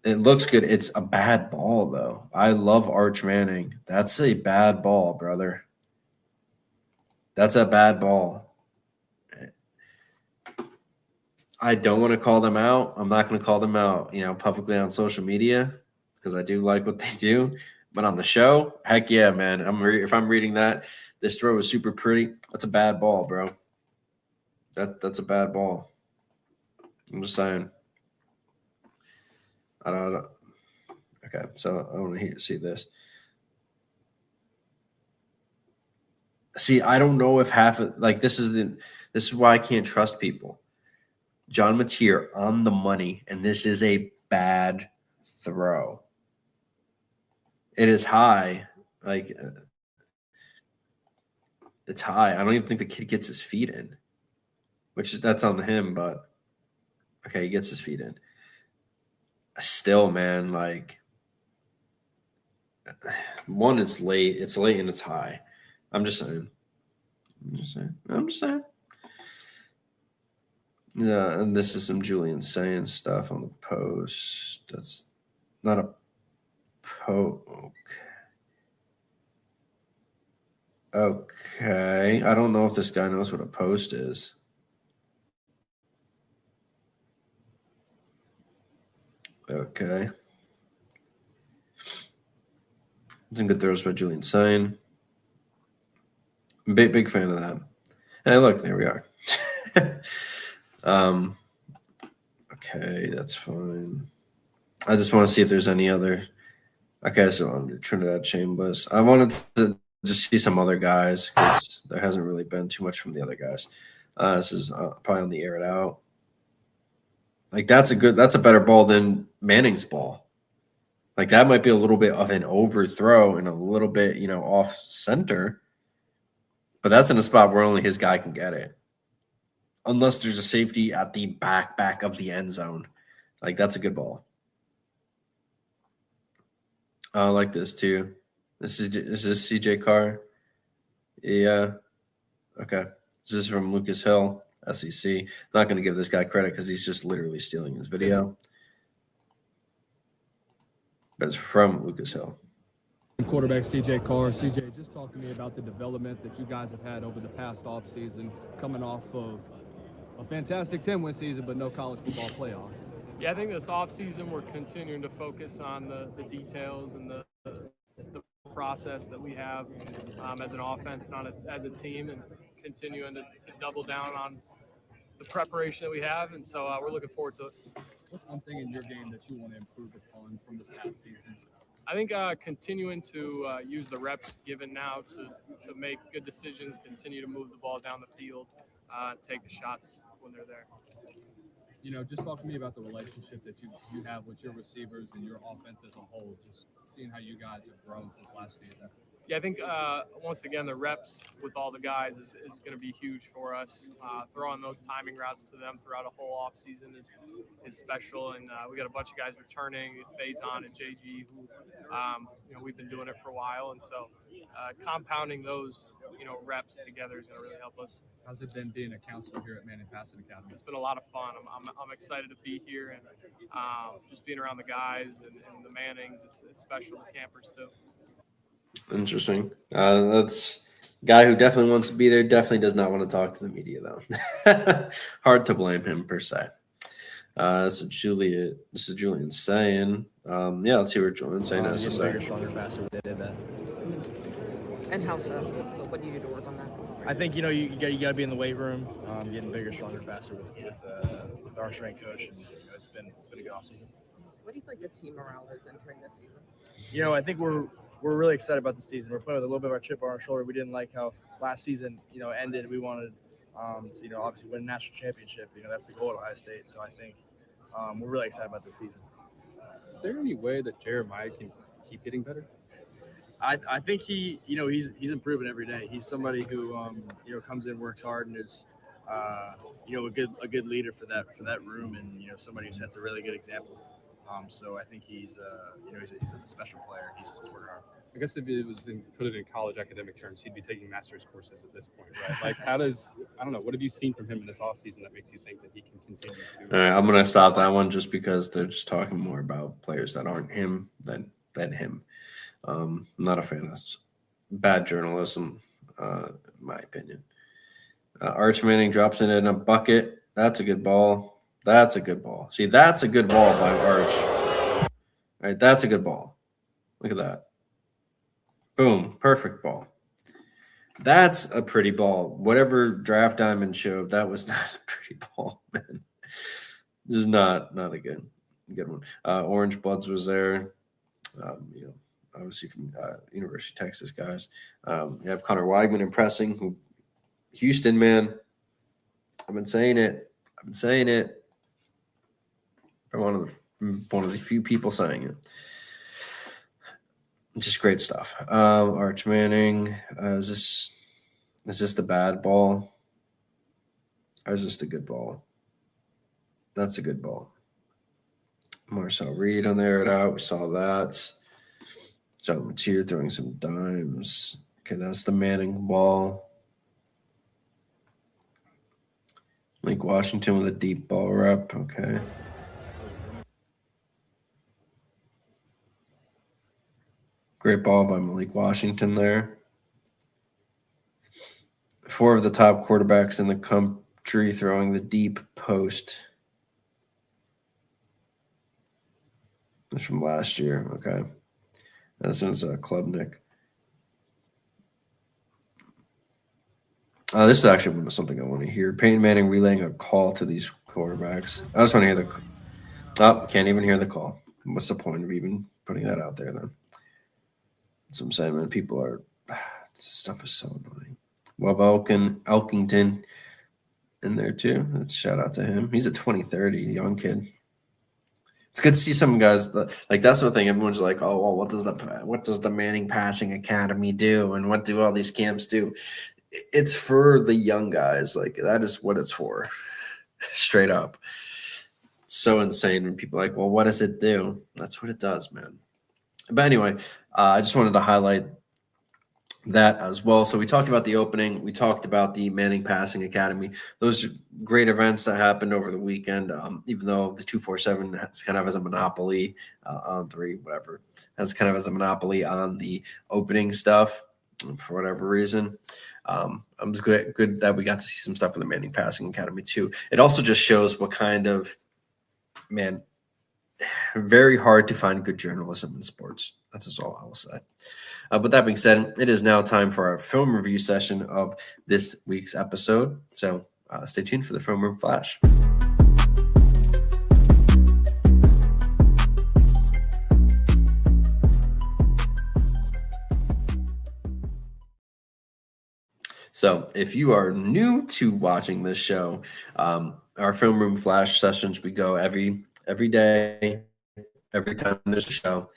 It looks good. It's a bad ball, though. I love Arch Manning. That's a bad ball, brother. That's a bad ball. I don't want to call them out. I'm not going to call them out, publicly on social media because I do like what they do. But on the show, heck yeah, man. If I'm reading that, this throw is super pretty. That's a bad ball, bro. That's a bad ball. I'm just saying. I don't know. Okay, so I want to see this. See, I don't know if this is why I can't trust people. John Mateer on the money, and this is a bad throw. It is high. It's high. I don't even think the kid gets his feet in, that's on him, but okay, he gets his feet in. Still, man, one, it's late. It's late and it's high. I'm just saying. Yeah, and this is some Julian saying stuff on the post. That's not a post. Okay. I don't know if this guy knows what a post is. Okay. Some good throws by Julian Sain. Big fan of that. Hey, look, there we are. Okay, that's fine. I just want to see if there's any other. Okay, so under Trinidad Chambers. I wanted to just see some other guys because there hasn't really been too much from the other guys. This is probably on the air it out. That's a better ball than Manning's ball. That might be a little bit of an overthrow and a little bit, off center. But that's in a spot where only his guy can get it. Unless there's a safety at the back of the end zone. That's a good ball. I like this too. Is this CJ Carr? Yeah. Okay. This is from Lucas Hill, SEC. Not going to give this guy credit because he's just literally stealing his video. But it's from Lucas Hill. Quarterback CJ Carr. CJ, just talk to me about the development that you guys have had over the past offseason, coming off of a fantastic 10-win season, but no college football playoff. Yeah, I think this offseason we're continuing to focus on the details and the process that we have as an offense and as a team, and continuing to double down on the preparation that we have. And so we're looking forward to it. What's one thing in your game that you want to improve upon from this past season? I think continuing to use the reps given now to make good decisions, continue to move the ball down the field, take the shots when they're there. Just talk to me about the relationship that you have with your receivers and your offense as a whole, just seeing how you guys have grown since last season. Yeah, I think once again the reps with all the guys is going to be huge for us. Throwing those timing routes to them throughout a whole off season is special, and we got a bunch of guys returning, Faison and JG, who we've been doing it for a while, and so compounding those reps together is going to really help us. How's it been being a counselor here at Manning Passing Academy? It's been a lot of fun. I'm excited to be here, and just being around the guys and the Mannings, it's special. The campers too. Interesting. That's a guy who definitely wants to be there. Definitely does not want to talk to the media, though. Hard to blame him per se. This is Julian saying. Yeah, let's see what Julian saying has to say. Bigger, stronger, faster. They did that. And how so? What do you do to work on that? I think you got to be in the weight room, getting bigger, stronger, faster with our strength coach, and it's been a good offseason. What do you think the team morale is entering this season? I think we're really excited about the season. We're playing with a little bit of our chip on our shoulder. We didn't like how last season ended. We wanted obviously win a national championship. That's the goal at Ohio State. So I think we're really excited about this season. Is there any way that Jeremiah can keep getting better? I think he's improving every day. He's somebody who comes in, works hard, and is a good leader for that room, and somebody who sets a really good example. So I think he's a special player. He's working hard. I guess if it was put it in college academic terms, he'd be taking master's courses at this point, right? Like, I don't know, what have you seen from him in this offseason that makes you think that he can continue to? All right, I'm going to stop that one just because they're just talking more about players that aren't him than him. I'm not a fan of bad journalism, in my opinion. Arch Manning drops it in a bucket. That's a good ball. That's a good ball. See, that's a good ball by Arch. All right, that's a good ball. Look at that. Boom, perfect ball. That's a pretty ball. Whatever Draft Diamond showed, that was not a pretty ball, man. This is not a good one. Orange Bloods was there. Obviously from University of Texas guys. You have Connor Weigman impressing. Who Houston, man. I've been saying it. I'm one of the few people saying it. Just great stuff. Arch Manning. Is this the bad ball? Or is this the good ball? That's a good ball. Marcel Reed on there. We saw that. John Mateer throwing some dimes. Okay, that's the Manning ball. Malik Washington with a deep ball rep. Okay. Great ball by Malik Washington there. 4 of the top quarterbacks in the country throwing the deep post. That's from last year. Okay. This one's Klubnik. This is actually something I want to hear. Peyton Manning relaying a call to these quarterbacks. I just want to hear can't even hear the call. What's the point of even putting that out there then? That's what I'm saying, man. People are this stuff is so annoying. Webb Elkington in there too. Let's shout out to him. He's a 2030 young kid. It's good to see some guys like that's the thing. Everyone's like, oh, well, what does the Manning Passing Academy do, and what do all these camps do? It's for the young guys. Like that is what it's for, straight up. It's so insane when people are like, well, what does it do? That's what it does, man. But anyway, I just wanted to highlight that as well. So we talked about the opening. We talked about the Manning Passing Academy. Those are great events that happened over the weekend, even though the 247 has kind of as a monopoly on 3, whatever, has kind of as a monopoly on the opening stuff for whatever reason. I'm just good that we got to see some stuff in the Manning Passing Academy too. It also just shows what kind of, man, very hard to find good journalism in sports. That's just all I will say. But that being said, it is now time for our film review session of this week's episode. So stay tuned for the Film Room Flash. So if you are new to watching this show, our Film Room Flash sessions, we go every day, every time there's a show.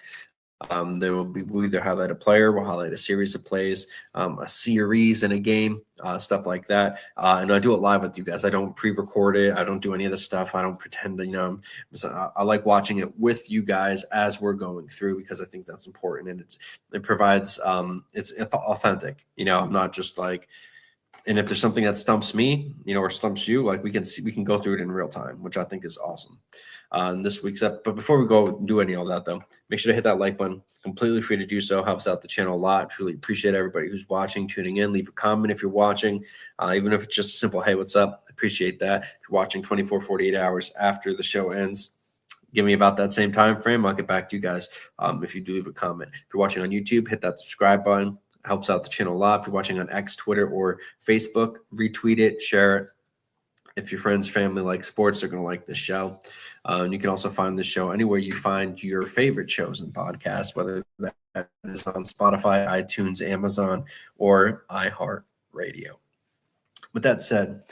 We'll either highlight a player, we'll highlight a series of plays, a series in a game, stuff like that. And I do it live with you guys. I don't pre-record it. I don't do any of this stuff. I don't pretend to, I like watching it with you guys as we're going through because I think that's important and it provides, it's authentic. I'm not just like, and if there's something that stumps me, or stumps you, like we can go through it in real time, which I think is awesome. In this week's episode. But before we go do any of that, though, make sure to hit that like button. Completely free to do so. Helps out the channel a lot. Truly appreciate everybody who's watching, tuning in. Leave a comment if you're watching, even if it's just a simple, hey, what's up? Appreciate that. If you're watching 24, 48 hours after the show ends, give me about that same time frame. I'll get back to you guys if you do leave a comment. If you're watching on YouTube, hit that subscribe button. Helps out the channel a lot. If you're watching on X, Twitter, or Facebook, retweet it, share it. If your friends, family like sports, they're going to like this show. And you can also find this show anywhere you find your favorite shows and podcasts, whether that is on Spotify, iTunes, Amazon, or iHeartRadio. With that said,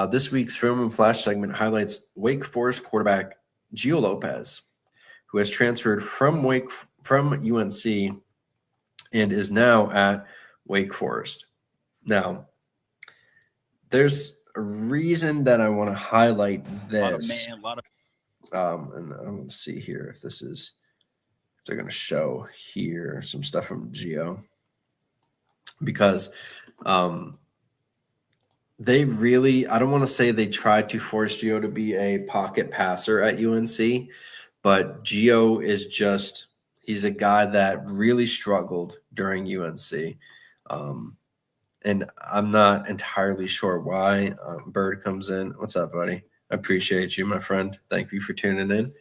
this week's Film and Flash segment highlights Wake Forest quarterback Gio Lopez, who has transferred from UNC and is now at Wake Forest. Now, there's a reason that I want to highlight this. And I'm going to see here if they're going to show here some stuff from Gio, because they really, I don't want to say they tried to force Gio to be a pocket passer at UNC, but Gio is just, he's a guy that really struggled during UNC. And I'm not entirely sure why. Bird comes in. What's up, buddy? I appreciate you, my friend. Thank you for tuning in.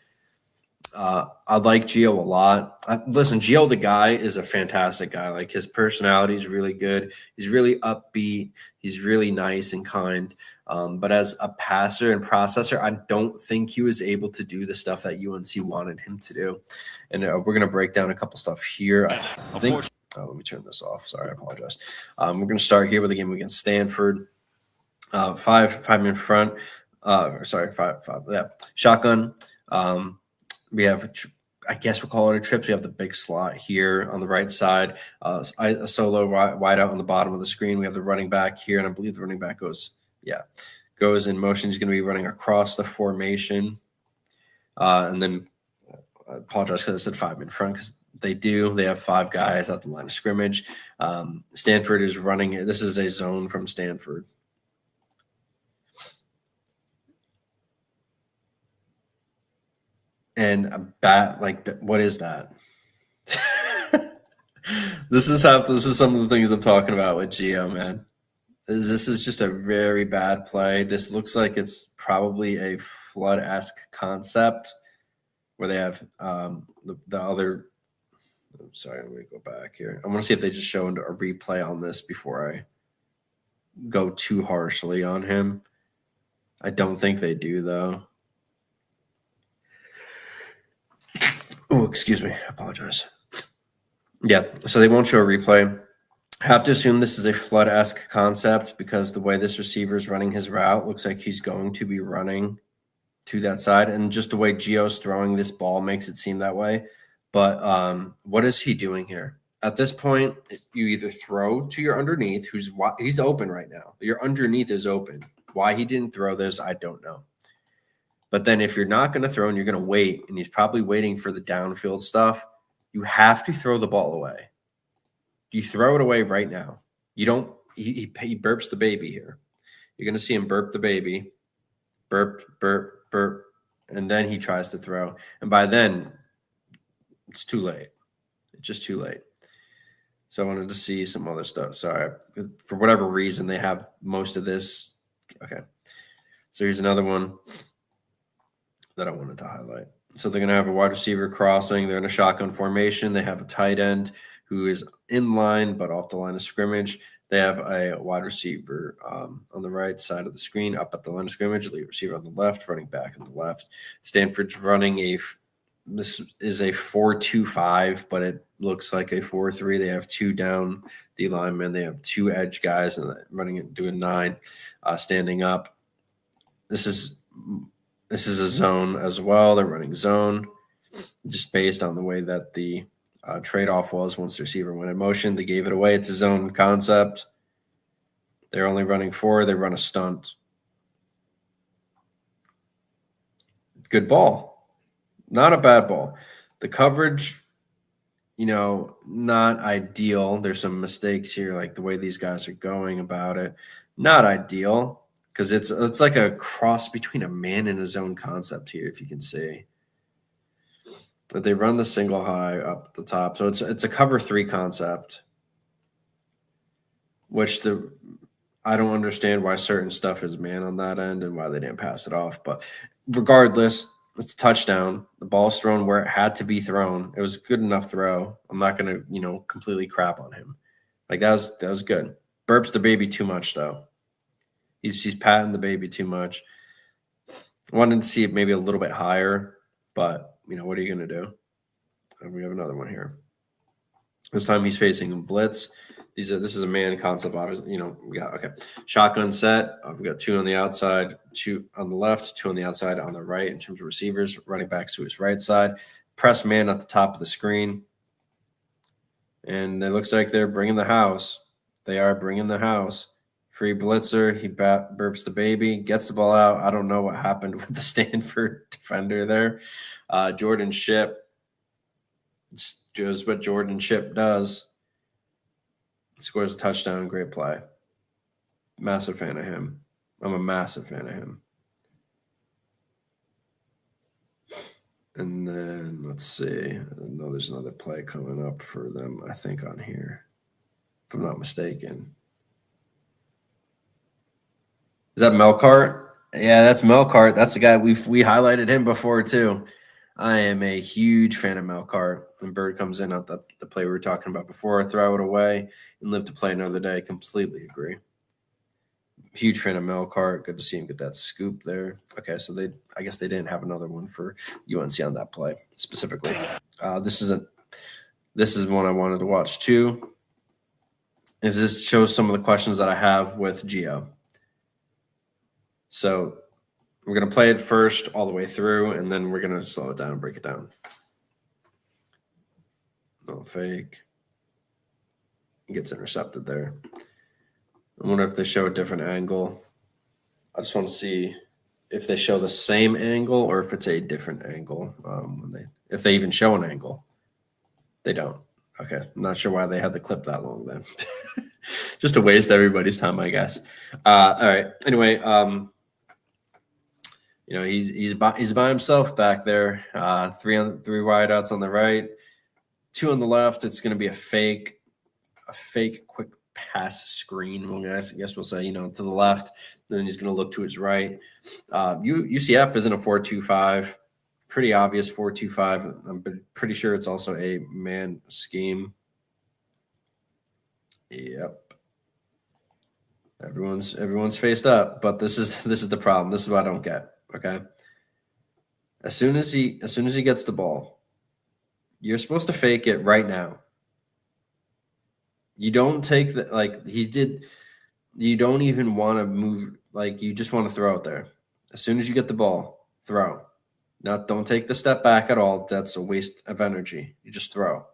I like Gio a lot. Listen, Gio the guy is a fantastic guy. Like, his personality is really good. He's really upbeat. He's really nice and kind. But as a passer and processor, I don't think he was able to do the stuff that UNC wanted him to do. And we're going to break down a couple stuff here. I think. Let me turn this off. Sorry, I apologize. We're going to start here with a game against Stanford. Five in front. Five. Yeah, shotgun. We have, I guess we'll call it a trips. We have the big slot here on the right side. A solo wide out on the bottom of the screen. We have the running back here, and I believe the running back goes in motion. He's going to be running across the formation. And then I apologize because I said 5 in front, because they have 5 guys at the line of scrimmage. Stanford is running. This is a zone from Stanford. And a bat, like, what is that? This is some of the things I'm talking about with Gio, man. This is just a very bad play. This looks like it's probably a flood-esque concept where they have the other. Sorry, I'm going to go back here. I want to see if they just showed a replay on this before I go too harshly on him. I don't think they do, though. Oh, excuse me. I apologize. Yeah, so they won't show a replay. I have to assume this is a flood-esque concept, because the way this receiver is running his route looks like he's going to be running to that side. And just the way Gio's throwing this ball makes it seem that way. But what is he doing here? At this point, you either throw to your underneath, he's open right now. Your underneath is open. Why he didn't throw this, I don't know. But then if you're not going to throw and you're going to wait, and he's probably waiting for the downfield stuff, you have to throw the ball away. You throw it away right now. You don't. He burps the baby here. You're going to see him burp the baby. Burp, burp, burp. And then he tries to throw. And by then, it's too late. It's just too late. So I wanted to see some other stuff. Sorry. For whatever reason, they have most of this. Okay. So here's another one that I wanted to highlight. So they're going to have a wide receiver crossing. They're in a shotgun formation. They have a tight end who is in line but off the line of scrimmage. They have a wide receiver on the right side of the screen, up at the line of scrimmage, lead receiver on the left, running back on the left. Stanford's running this is a 4-2-5, but it looks like a 4-3. They have 2 down D linemen. They have 2 edge guys, and running it, doing 9, standing up. This is a zone as well. They're running zone just based on the way that the trade-off was. Once the receiver went in motion, they gave it away. It's a zone concept. They're only running 4. They run a stunt. Good ball. Not a bad ball. The coverage, not ideal. There's some mistakes here, like the way these guys are going about it. Not ideal, because it's like a cross between a man and a zone concept here, if you can see. But they run the single high up at the top. So it's a cover 3 concept, which I don't understand why certain stuff is man on that end and why they didn't pass it off. But regardless, it's a touchdown. The ball's thrown where it had to be thrown. It was a good enough throw. I'm not going to, completely crap on him. Like, that was good. Burps the baby too much, though. He's patting the baby too much. I wanted to see it maybe a little bit higher, but, what are you going to do? And we have another one here. This time he's facing blitz. This is a man concept. We got, okay. Shotgun set. We got 2 on the outside, 2 on the left, 2 on the outside, on the right in terms of receivers. Running backs to his right side. Press man at the top of the screen. And it looks like they're bringing the house. They are bringing the house. Free blitzer. He burps the baby, gets the ball out. I don't know what happened with the Stanford defender there. Jordan Shipp. It's just what Jordan Shipp does. Scores a touchdown. Great play. Massive fan of him. I'm a massive fan of him. And then let's see. I know there's another play coming up for them, I think, on here, if I'm not mistaken. Is that Melcart? Yeah, that's Melcart. That's the guy we highlighted him before too. I am a huge fan of Melcart. And Bird comes in on the play we were talking about before, throw it away and live to play another day. Completely agree. Huge fan of Melcart. Good to see him get that scoop there. Okay, so I guess they didn't have another one for UNC on that play specifically. This is one I wanted to watch too. This shows some of the questions that I have with Gio. So we're going to play it first all the way through, and then we're going to slow it down and break it down. No fake. He gets intercepted there. I wonder if they show a different angle. I just want to see if they show the same angle or if it's a different angle. If they even show an angle. They don't. Okay. I'm not sure why they had the clip that long then. Just to waste everybody's time, I guess. All right. Anyway, he's by himself back there. Three wideouts on the right, 2 on the left. It's going to be a fake quick pass screen. I guess we'll say, to the left. Then he's going to look to his right. UCF isn't a 4-2-5. Pretty obvious 4-2-5. I'm pretty sure it's also a man scheme. Yep. Everyone's faced up, but this is the problem. This is what I don't get. Okay. As soon as he gets the ball, you're supposed to fake it right now. You don't take he did. You don't even want to move. You just want to throw it there. As soon as you get the ball, throw. Don't take the step back at all. That's a waste of energy. You just throw.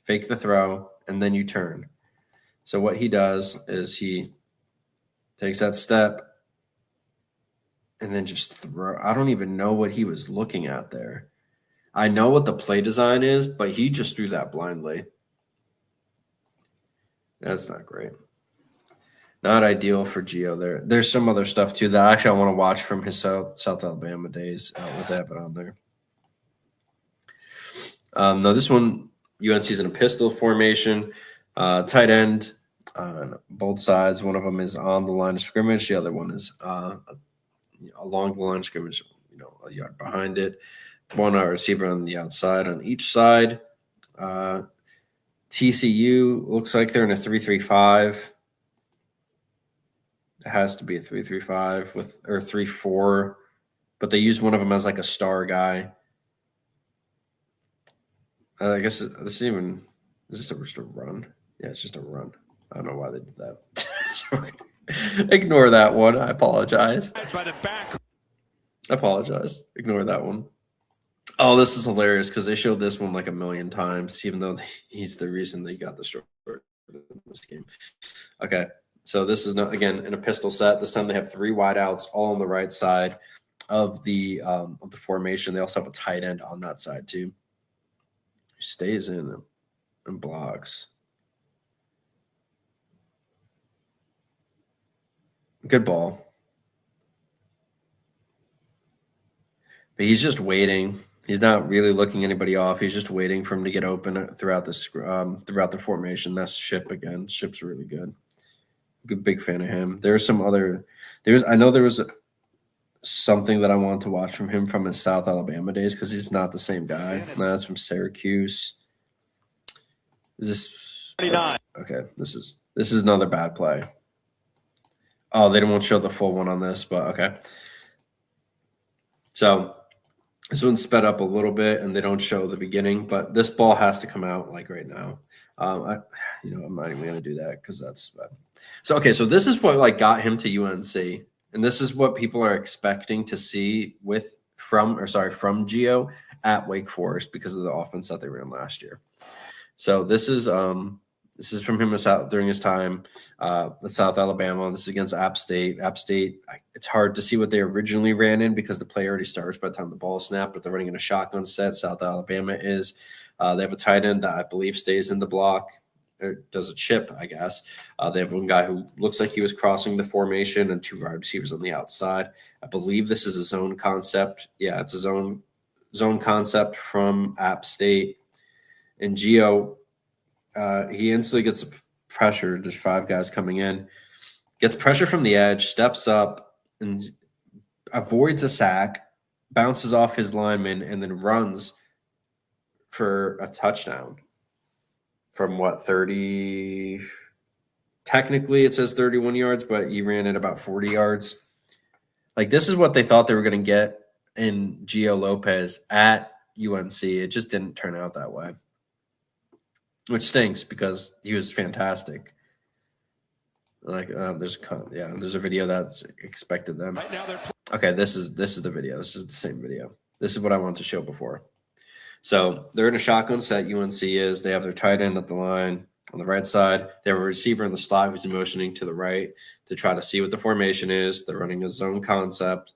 Fake the throw, and then you turn. So what he does is he takes that step and then just throw. I don't even know what he was looking at there. I know what the play design is, but he just threw that blindly. That's not great. Not ideal for Gio there. There's some other stuff too that actually I want to watch from his South Alabama days with Evan on there. No, this one, UNC's in a pistol formation. Tight end on both sides. One of them is on the line of scrimmage. The other one is along the line of scrimmage, a yard behind it. One receiver on the outside on each side. TCU looks like they're in a 3-3-5. It has to be a 3-3-5 or 3-4, but they use one of them as a star guy. I guess is this just a run? Yeah, it's just a run. I don't know why they did that. Ignore that one. I apologize. I apologize. Ignore that one. Oh, this is hilarious because they showed this one a million times, even though he's the reason they got the short in this game. Okay, so this is again in a pistol set. This time they have 3 wideouts all on the right side of the formation. They also have a tight end on that side too. He stays in and blocks. Good ball. But he's just waiting. He's not really looking anybody off. He's just waiting for him to get open throughout the formation. That's Shipp again. Shipp's really good. Good big fan of him. I know there was something that I wanted to watch from him from his South Alabama days because he's not the same guy. No, that's from Syracuse. Is this 39? Okay, this is another bad play. Oh, they won't show the full one on this, but okay. So this one's sped up a little bit, and they don't show the beginning, but this ball has to come out right now. I'm not even going to do that because that's bad. So, okay, so this is what got him to UNC, and this is what people are expecting to see from Gio at Wake Forest because of the offense that they ran last year. So this is from him during his time at South Alabama. This is against App State. App State, it's hard to see what they originally ran in because the play already starts by the time the ball is snapped, but they're running in a shotgun set. South Alabama is. They have a tight end that I believe stays in the block. Or does a chip, I guess. They have one guy who looks like he was crossing the formation and 2 wide receivers on the outside. I believe this is a zone concept. Yeah, it's a zone concept from App State. And Gio, he instantly gets pressure. There's 5 guys coming in. Gets pressure from the edge, steps up, and avoids a sack, bounces off his lineman, and then runs for a touchdown. From what, 30? Technically, it says 31 yards, but he ran it about 40 yards. Like, this is what they thought they were going to get in Gio Lopez at UNC. It just didn't turn out that way, which stinks because he was fantastic. Like, there's a video that's expected them. Okay, this is the video. This is the same video. This is what I wanted to show before. So they're in a shotgun set. UNC is. They have their tight end at the line on the right side. They have a receiver in the slot who's motioning to the right to try to see what the formation is. They're running a zone concept.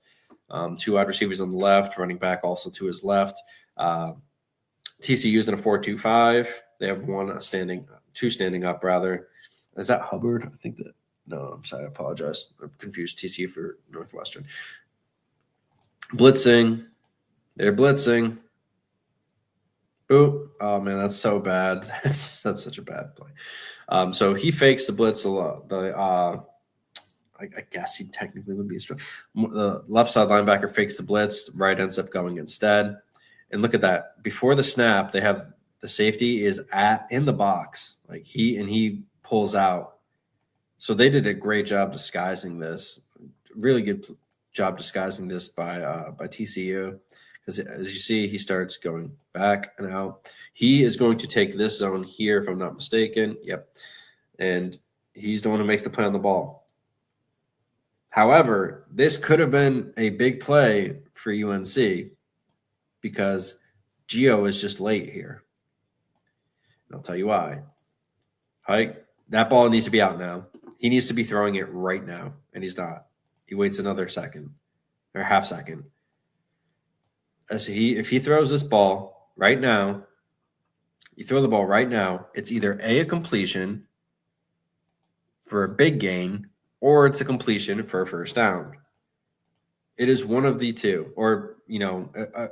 2 wide receivers on the left, running back also to his left. TCU's in a 4-2-5. They have 2 standing up rather. Is that Hubbard? I think that. No, I'm sorry. I apologize. I'm confused. TCU for Northwestern. Blitzing. They're blitzing. Ooh, oh man, that's so bad. That's such a bad play. So he fakes the blitz a lot. I guess he technically would be a strong. The left side linebacker fakes the blitz. Right ends up going instead. And look at that. Before the snap, they have the safety is in the box. Like he pulls out. So they did a great job disguising this. Really good job disguising this by TCU. Because as you see, he starts going back and out. He is going to take this zone here, if I'm not mistaken. Yep. And he's the one who makes the play on the ball. However, this could have been a big play for UNC because Gio is just late here. And I'll tell you why. Hike, that ball needs to be out now. He needs to be throwing it right now, and he's not. He waits another second or half second. If he throws this ball right now, you throw the ball right now, it's either a completion for a big gain or it's a completion for a first down. It is one of the two, or,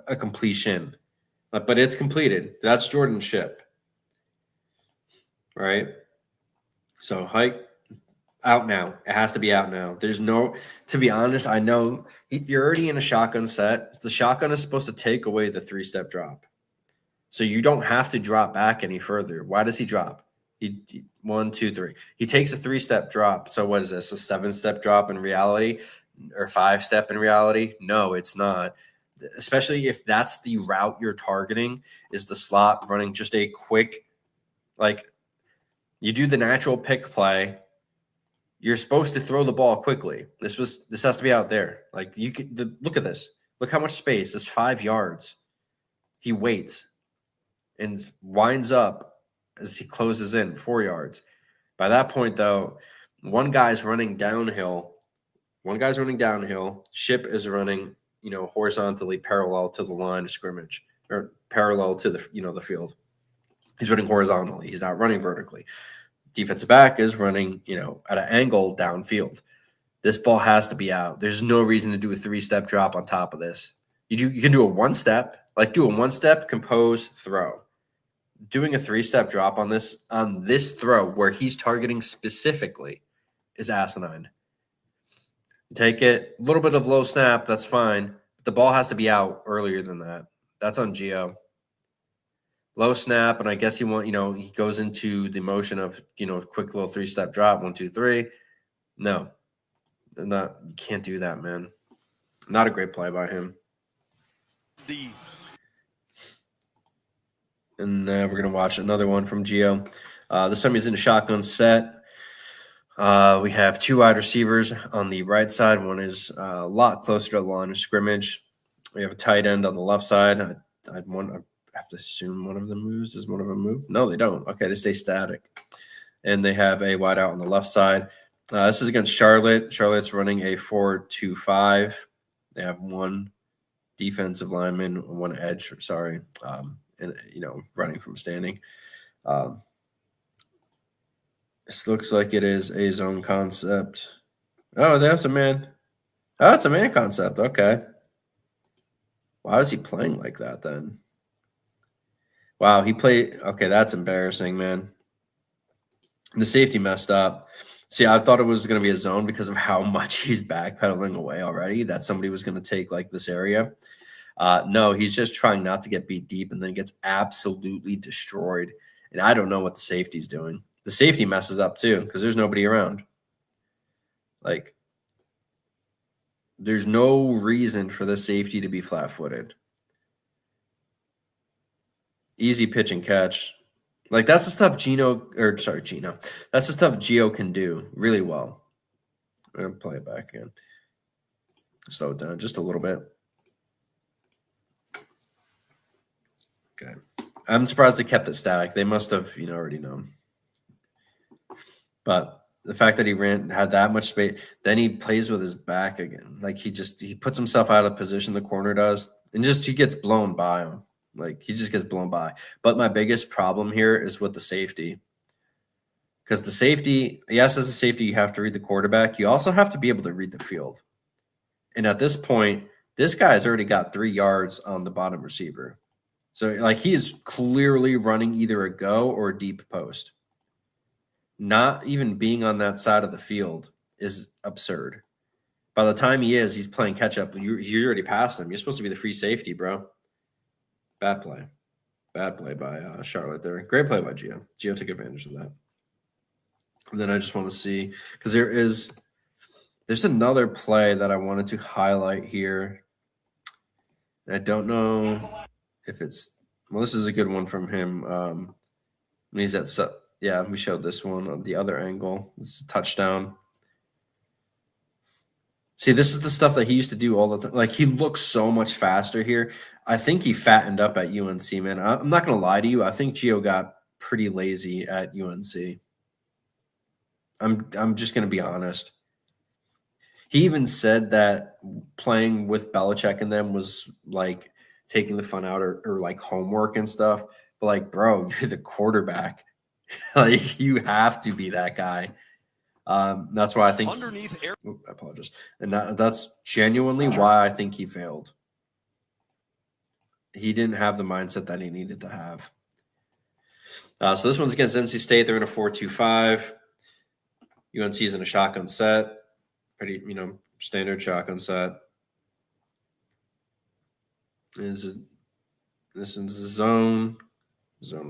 a completion. But it's completed. That's Jordan's ship. Right? So, hike. Out now. It has to be out now. To be honest, I know you're already in a shotgun set. The shotgun is supposed to take away the 3-step drop. So you don't have to drop back any further. Why does he drop? 1, 2, 3. He takes a 3-step drop. So what is this? A 7-step drop in reality or 5-step in reality? No, it's not. Especially if that's the route you're targeting is the slot running just a quick, you do the natural pick play. You're supposed to throw the ball quickly. This has to be out there. Look at this. Look how much space. It's 5 yards. He waits and winds up as he closes in 4 yards. By that point, though, one guy's running downhill. Ship is running, horizontally parallel to the line of scrimmage or parallel to the field. He's running horizontally. He's not running vertically. Defensive back is running, at an angle downfield. This ball has to be out. There's no reason to do a 3-step drop on top of this. You can do a 1-step, compose, throw. Doing a 3-step drop on this throw where he's targeting specifically is asinine. Take it, a little bit of low snap, that's fine. But the ball has to be out earlier than that. That's on Gio. Low snap, and I guess he goes into the motion of, quick little 3-step drop, 1, 2, 3. No, you can't do that, man. Not a great play by him. And we're going to watch another one from Gio. This time he's in a shotgun set. We have 2 wide receivers on the right side. One is a lot closer to the line of scrimmage. We have a tight end on the left side. I have to assume one of them moves. Does one of them move? No, they don't. Okay, they stay static. And they have a wide out on the left side. This is against Charlotte. Charlotte's running a 4-2-5. They have one defensive lineman, one edge, and running from standing. This looks like it is a zone concept. Oh, that's a man. Oh, it's a man concept. Okay. Why is he playing like that then? Wow, he played. Okay, that's embarrassing, man. The safety messed up. See, I thought it was going to be a zone because of how much he's backpedaling away already, that somebody was going to take like this area. No, he's just trying not to get beat deep and then gets absolutely destroyed. And I don't know what the safety's doing. The safety messes up too because there's nobody around. Like, there's no reason for the safety to be flat-footed. Easy pitch and catch. Like, that's the stuff Gino. That's the stuff Gio can do really well. I'm going to play it back again. Slow it down just a little bit. Okay. I'm surprised they kept it static. They must have, already known. But the fact that he had that much space, then he plays with his back again. Like, he puts himself out of position, the corner does, and he gets blown by him. Like, he just gets blown by. But my biggest problem here is with the safety. Because the safety, yes, as a safety, you have to read the quarterback. You also have to be able to read the field. And at this point, this guy's already got 3 yards on the bottom receiver. So, like, he's clearly running either a go or a deep post. Not even being on that side of the field is absurd. By the time he's playing catch-up. You already passed him. You're supposed to be the free safety, bro. Bad play. Bad play by Charlotte there. Great play by Gio. Gio took advantage of that. And then I just want to see, because there's another play that I wanted to highlight here. And I don't know if it's – well, this is a good one from him. When he's at – yeah, we showed this one on the other angle. This is a touchdown. See, this is the stuff that he used to do all the time. Like, he looks so much faster here. I think he fattened up at UNC, man. I'm not going to lie to you. I think Gio got pretty lazy at UNC. I'm just going to be honest. He even said that playing with Belichick and them was like taking the fun out or like homework and stuff. But, like, bro, you're the quarterback. Like, you have to be that guy. That's why I think I apologize. And that's genuinely why I think he failed. He didn't have the mindset that he needed to have. So this one's against NC State. They're in a 4-2-5. UNC is in a shotgun set. Pretty, standard shotgun set. This is a zone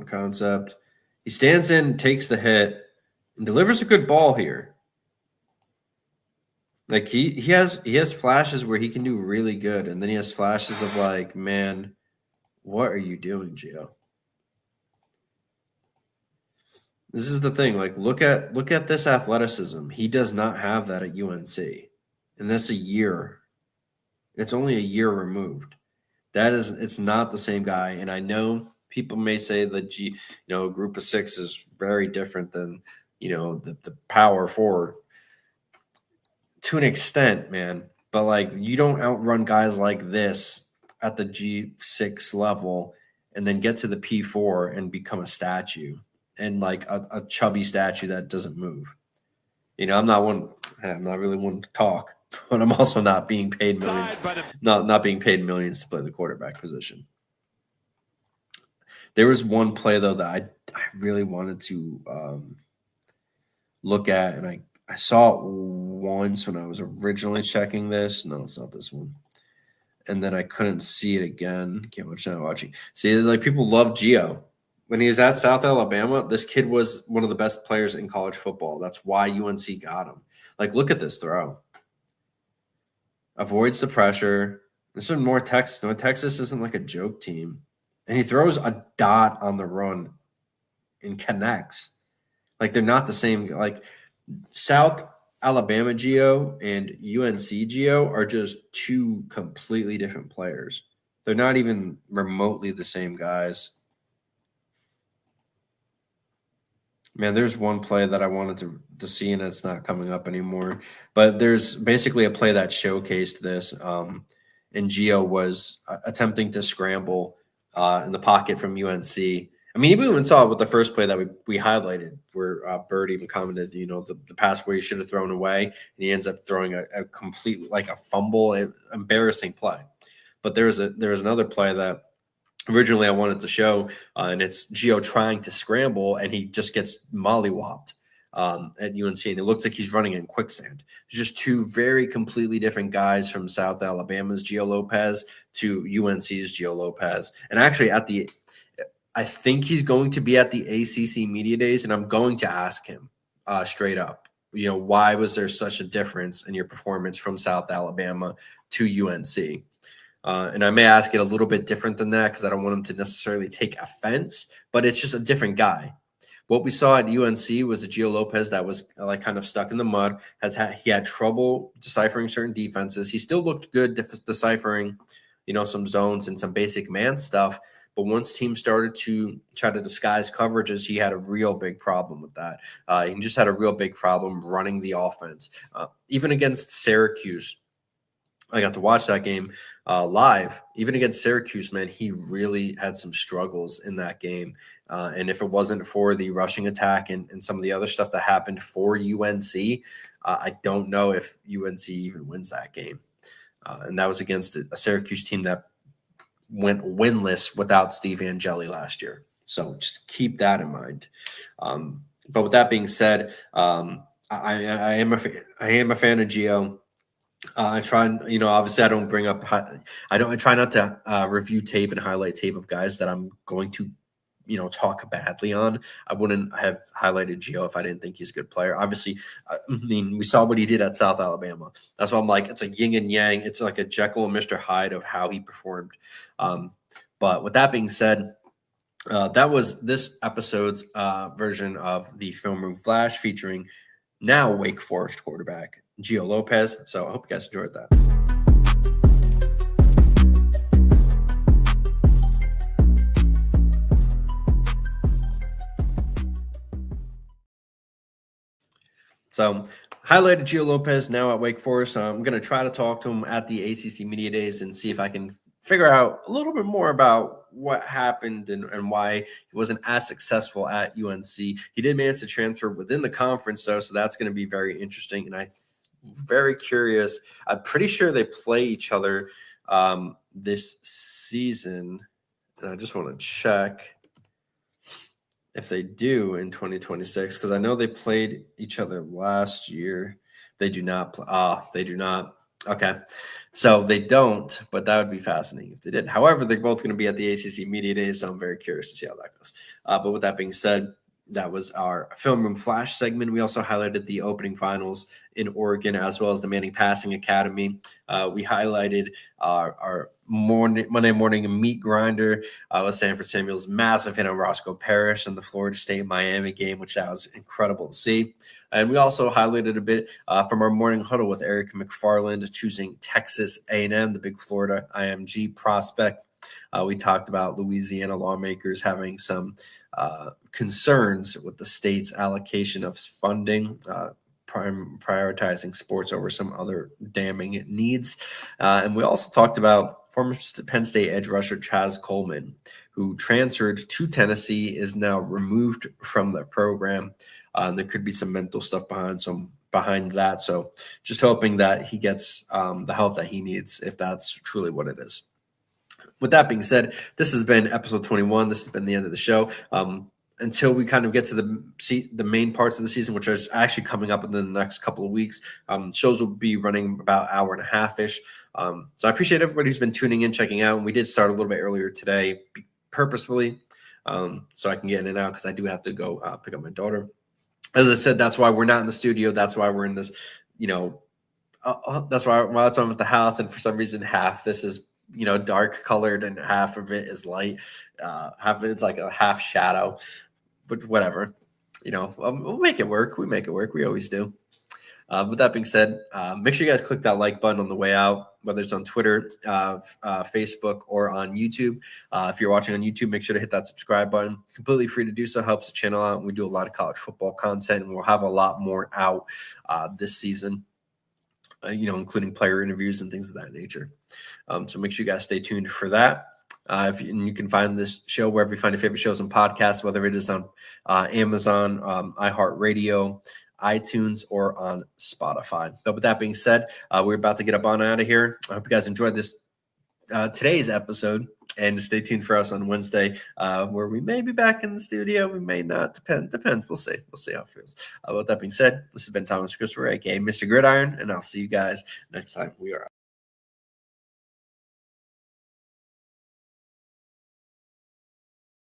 concept. He stands in, takes the hit, and delivers a good ball here. Like, he has flashes where he can do really good, and then he has flashes of like, man, what are you doing, Gio? This is the thing. Like, look at this athleticism. He does not have that at UNC, and that's a year. It's only a year removed. It's not the same guy, and I know people may say that a group of 6 is very different than the power 4 to an extent, man. But, like, you don't outrun guys like this at the G6 level and then get to the P4 and become a statue and like a chubby statue that doesn't move. I'm not really one to talk, but I'm also not being paid millions. Not being paid millions to play the quarterback position. There was one play though that I really wanted to look at, and I saw it once when I was originally checking this. No, it's not this one. And then I couldn't see it again. Can't watch that watching. See, it's like people love Gio. When he was at South Alabama, this kid was one of the best players in college football. That's why UNC got him. Like, look at this throw. Avoids the pressure. This is North Texas. North Texas isn't like a joke team. And he throws a dot on the run and connects. Like, they're not the same. Like, South Alabama Gio and UNC Gio are just 2 completely different players. They're not even remotely the same guys. Man, there's one play that I wanted to see, and it's not coming up anymore. But there's basically a play that showcased this. And Gio was attempting to scramble in the pocket from UNC. I mean, even when we saw it with the first play that we highlighted, where Bird even commented, the pass where he should have thrown away, and he ends up throwing a complete, like a fumble, embarrassing play. But there was another play that originally I wanted to show, and it's Gio trying to scramble, and he just gets mollywopped at UNC, and it looks like he's running in quicksand. There's just two very completely different guys from South Alabama's Gio Lopez to UNC's Gio Lopez. And actually I think he's going to be at the ACC Media Days, and I'm going to ask him straight up, why was there such a difference in your performance from South Alabama to UNC? And I may ask it a little bit different than that because I don't want him to necessarily take offense, but it's just a different guy. What we saw at UNC was a Gio Lopez that was like kind of stuck in the mud. He had trouble deciphering certain defenses. He still looked good deciphering, some zones and some basic man stuff. But once teams started to try to disguise coverages, he had a real big problem with that. He just had a real big problem running the offense. Even against Syracuse, I got to watch that game live. Even against Syracuse, man, he really had some struggles in that game. And if it wasn't for the rushing attack and some of the other stuff that happened for UNC, I don't know if UNC even wins that game. And that was against a Syracuse team that went winless without Steve Angeli last year. So just keep that in mind. But with that being said, I am a fan of Gio. I try, obviously I don't bring up, I try not to review tape and highlight tape of guys that I'm going to, talk badly on. I wouldn't have highlighted Gio if I didn't think he's a good player. Obviously, I mean, we saw what he did at South Alabama. That's why I'm like, it's a yin and yang. It's like a Jekyll and Mr. Hyde of how he performed. But with that being said, that was this episode's version of the Film Room Flash featuring now Wake Forest quarterback Gio Lopez. So I hope you guys enjoyed that. So highlighted Gio Lopez now at Wake Forest. I'm going to try to talk to him at the ACC Media Days and see if I can figure out a little bit more about what happened and why he wasn't as successful at UNC. He did manage to transfer within the conference, though, so that's going to be very interesting. And I'm very curious. I'm pretty sure they play each other this season. And I just want to check if they do in 2026, because I know they played each other last year. They do not play. They do not. Okay. So they don't, but that would be fascinating if they did. However, they're both going to be at the ACC Media Days, so I'm very curious to see how that goes. But with that being said, that was our Film Room Flash segment. We also highlighted the opening finals in Oregon, as well as the Manning Passing Academy. We highlighted our Monday morning meat grinder with Sanford Samuel's massive hit on Roscoe Parrish in the Florida State-Miami game, which that was incredible to see. And we also highlighted a bit from our morning huddle with Eric McFarland choosing Texas A&M, the big Florida IMG prospect. We talked about Louisiana lawmakers having some concerns with the state's allocation of funding, prioritizing sports over some other damning needs. And we also talked about former Penn State edge rusher Chaz Coleman, who transferred to Tennessee, is now removed from the program. There could be some mental stuff behind that. So just hoping that he gets the help that he needs, if that's truly what it is. With that being said, this has been episode 21. This has been the end of the show. Until we kind of get to the main parts of the season, which is actually coming up in the next couple of weeks, shows will be running about an hour and a half-ish. So I appreciate everybody who's been tuning in, checking out. And we did start a little bit earlier today purposefully so I can get in and out because I do have to go pick up my daughter. As I said, that's why we're not in the studio. That's why we're in this, that's why I'm at the house. And for some reason, half this is dark colored and half of it is light. Half of it's like a half shadow, but whatever, we'll make it work. We make it work. We always do. With that being said, make sure you guys click that like button on the way out, whether it's on Twitter, Facebook, or on YouTube. If you're watching on YouTube, make sure to hit that subscribe button. Completely free to do so. Helps the channel out. We do a lot of college football content, and we'll have a lot more out this season, including player interviews and things of that nature. So make sure you guys stay tuned for that. And you can find this show wherever you find your favorite shows and podcasts, whether it is on Amazon, iHeartRadio, iTunes, or on Spotify. But with that being said, we're about to get up on out of here. I hope you guys enjoyed this today's episode, and stay tuned for us on Wednesday, where we may be back in the studio. We may not. Depends. We'll see how it feels. With that being said, this has been Thomas Christopher, aka Mr. Gridiron, and I'll see you guys next time. We are out.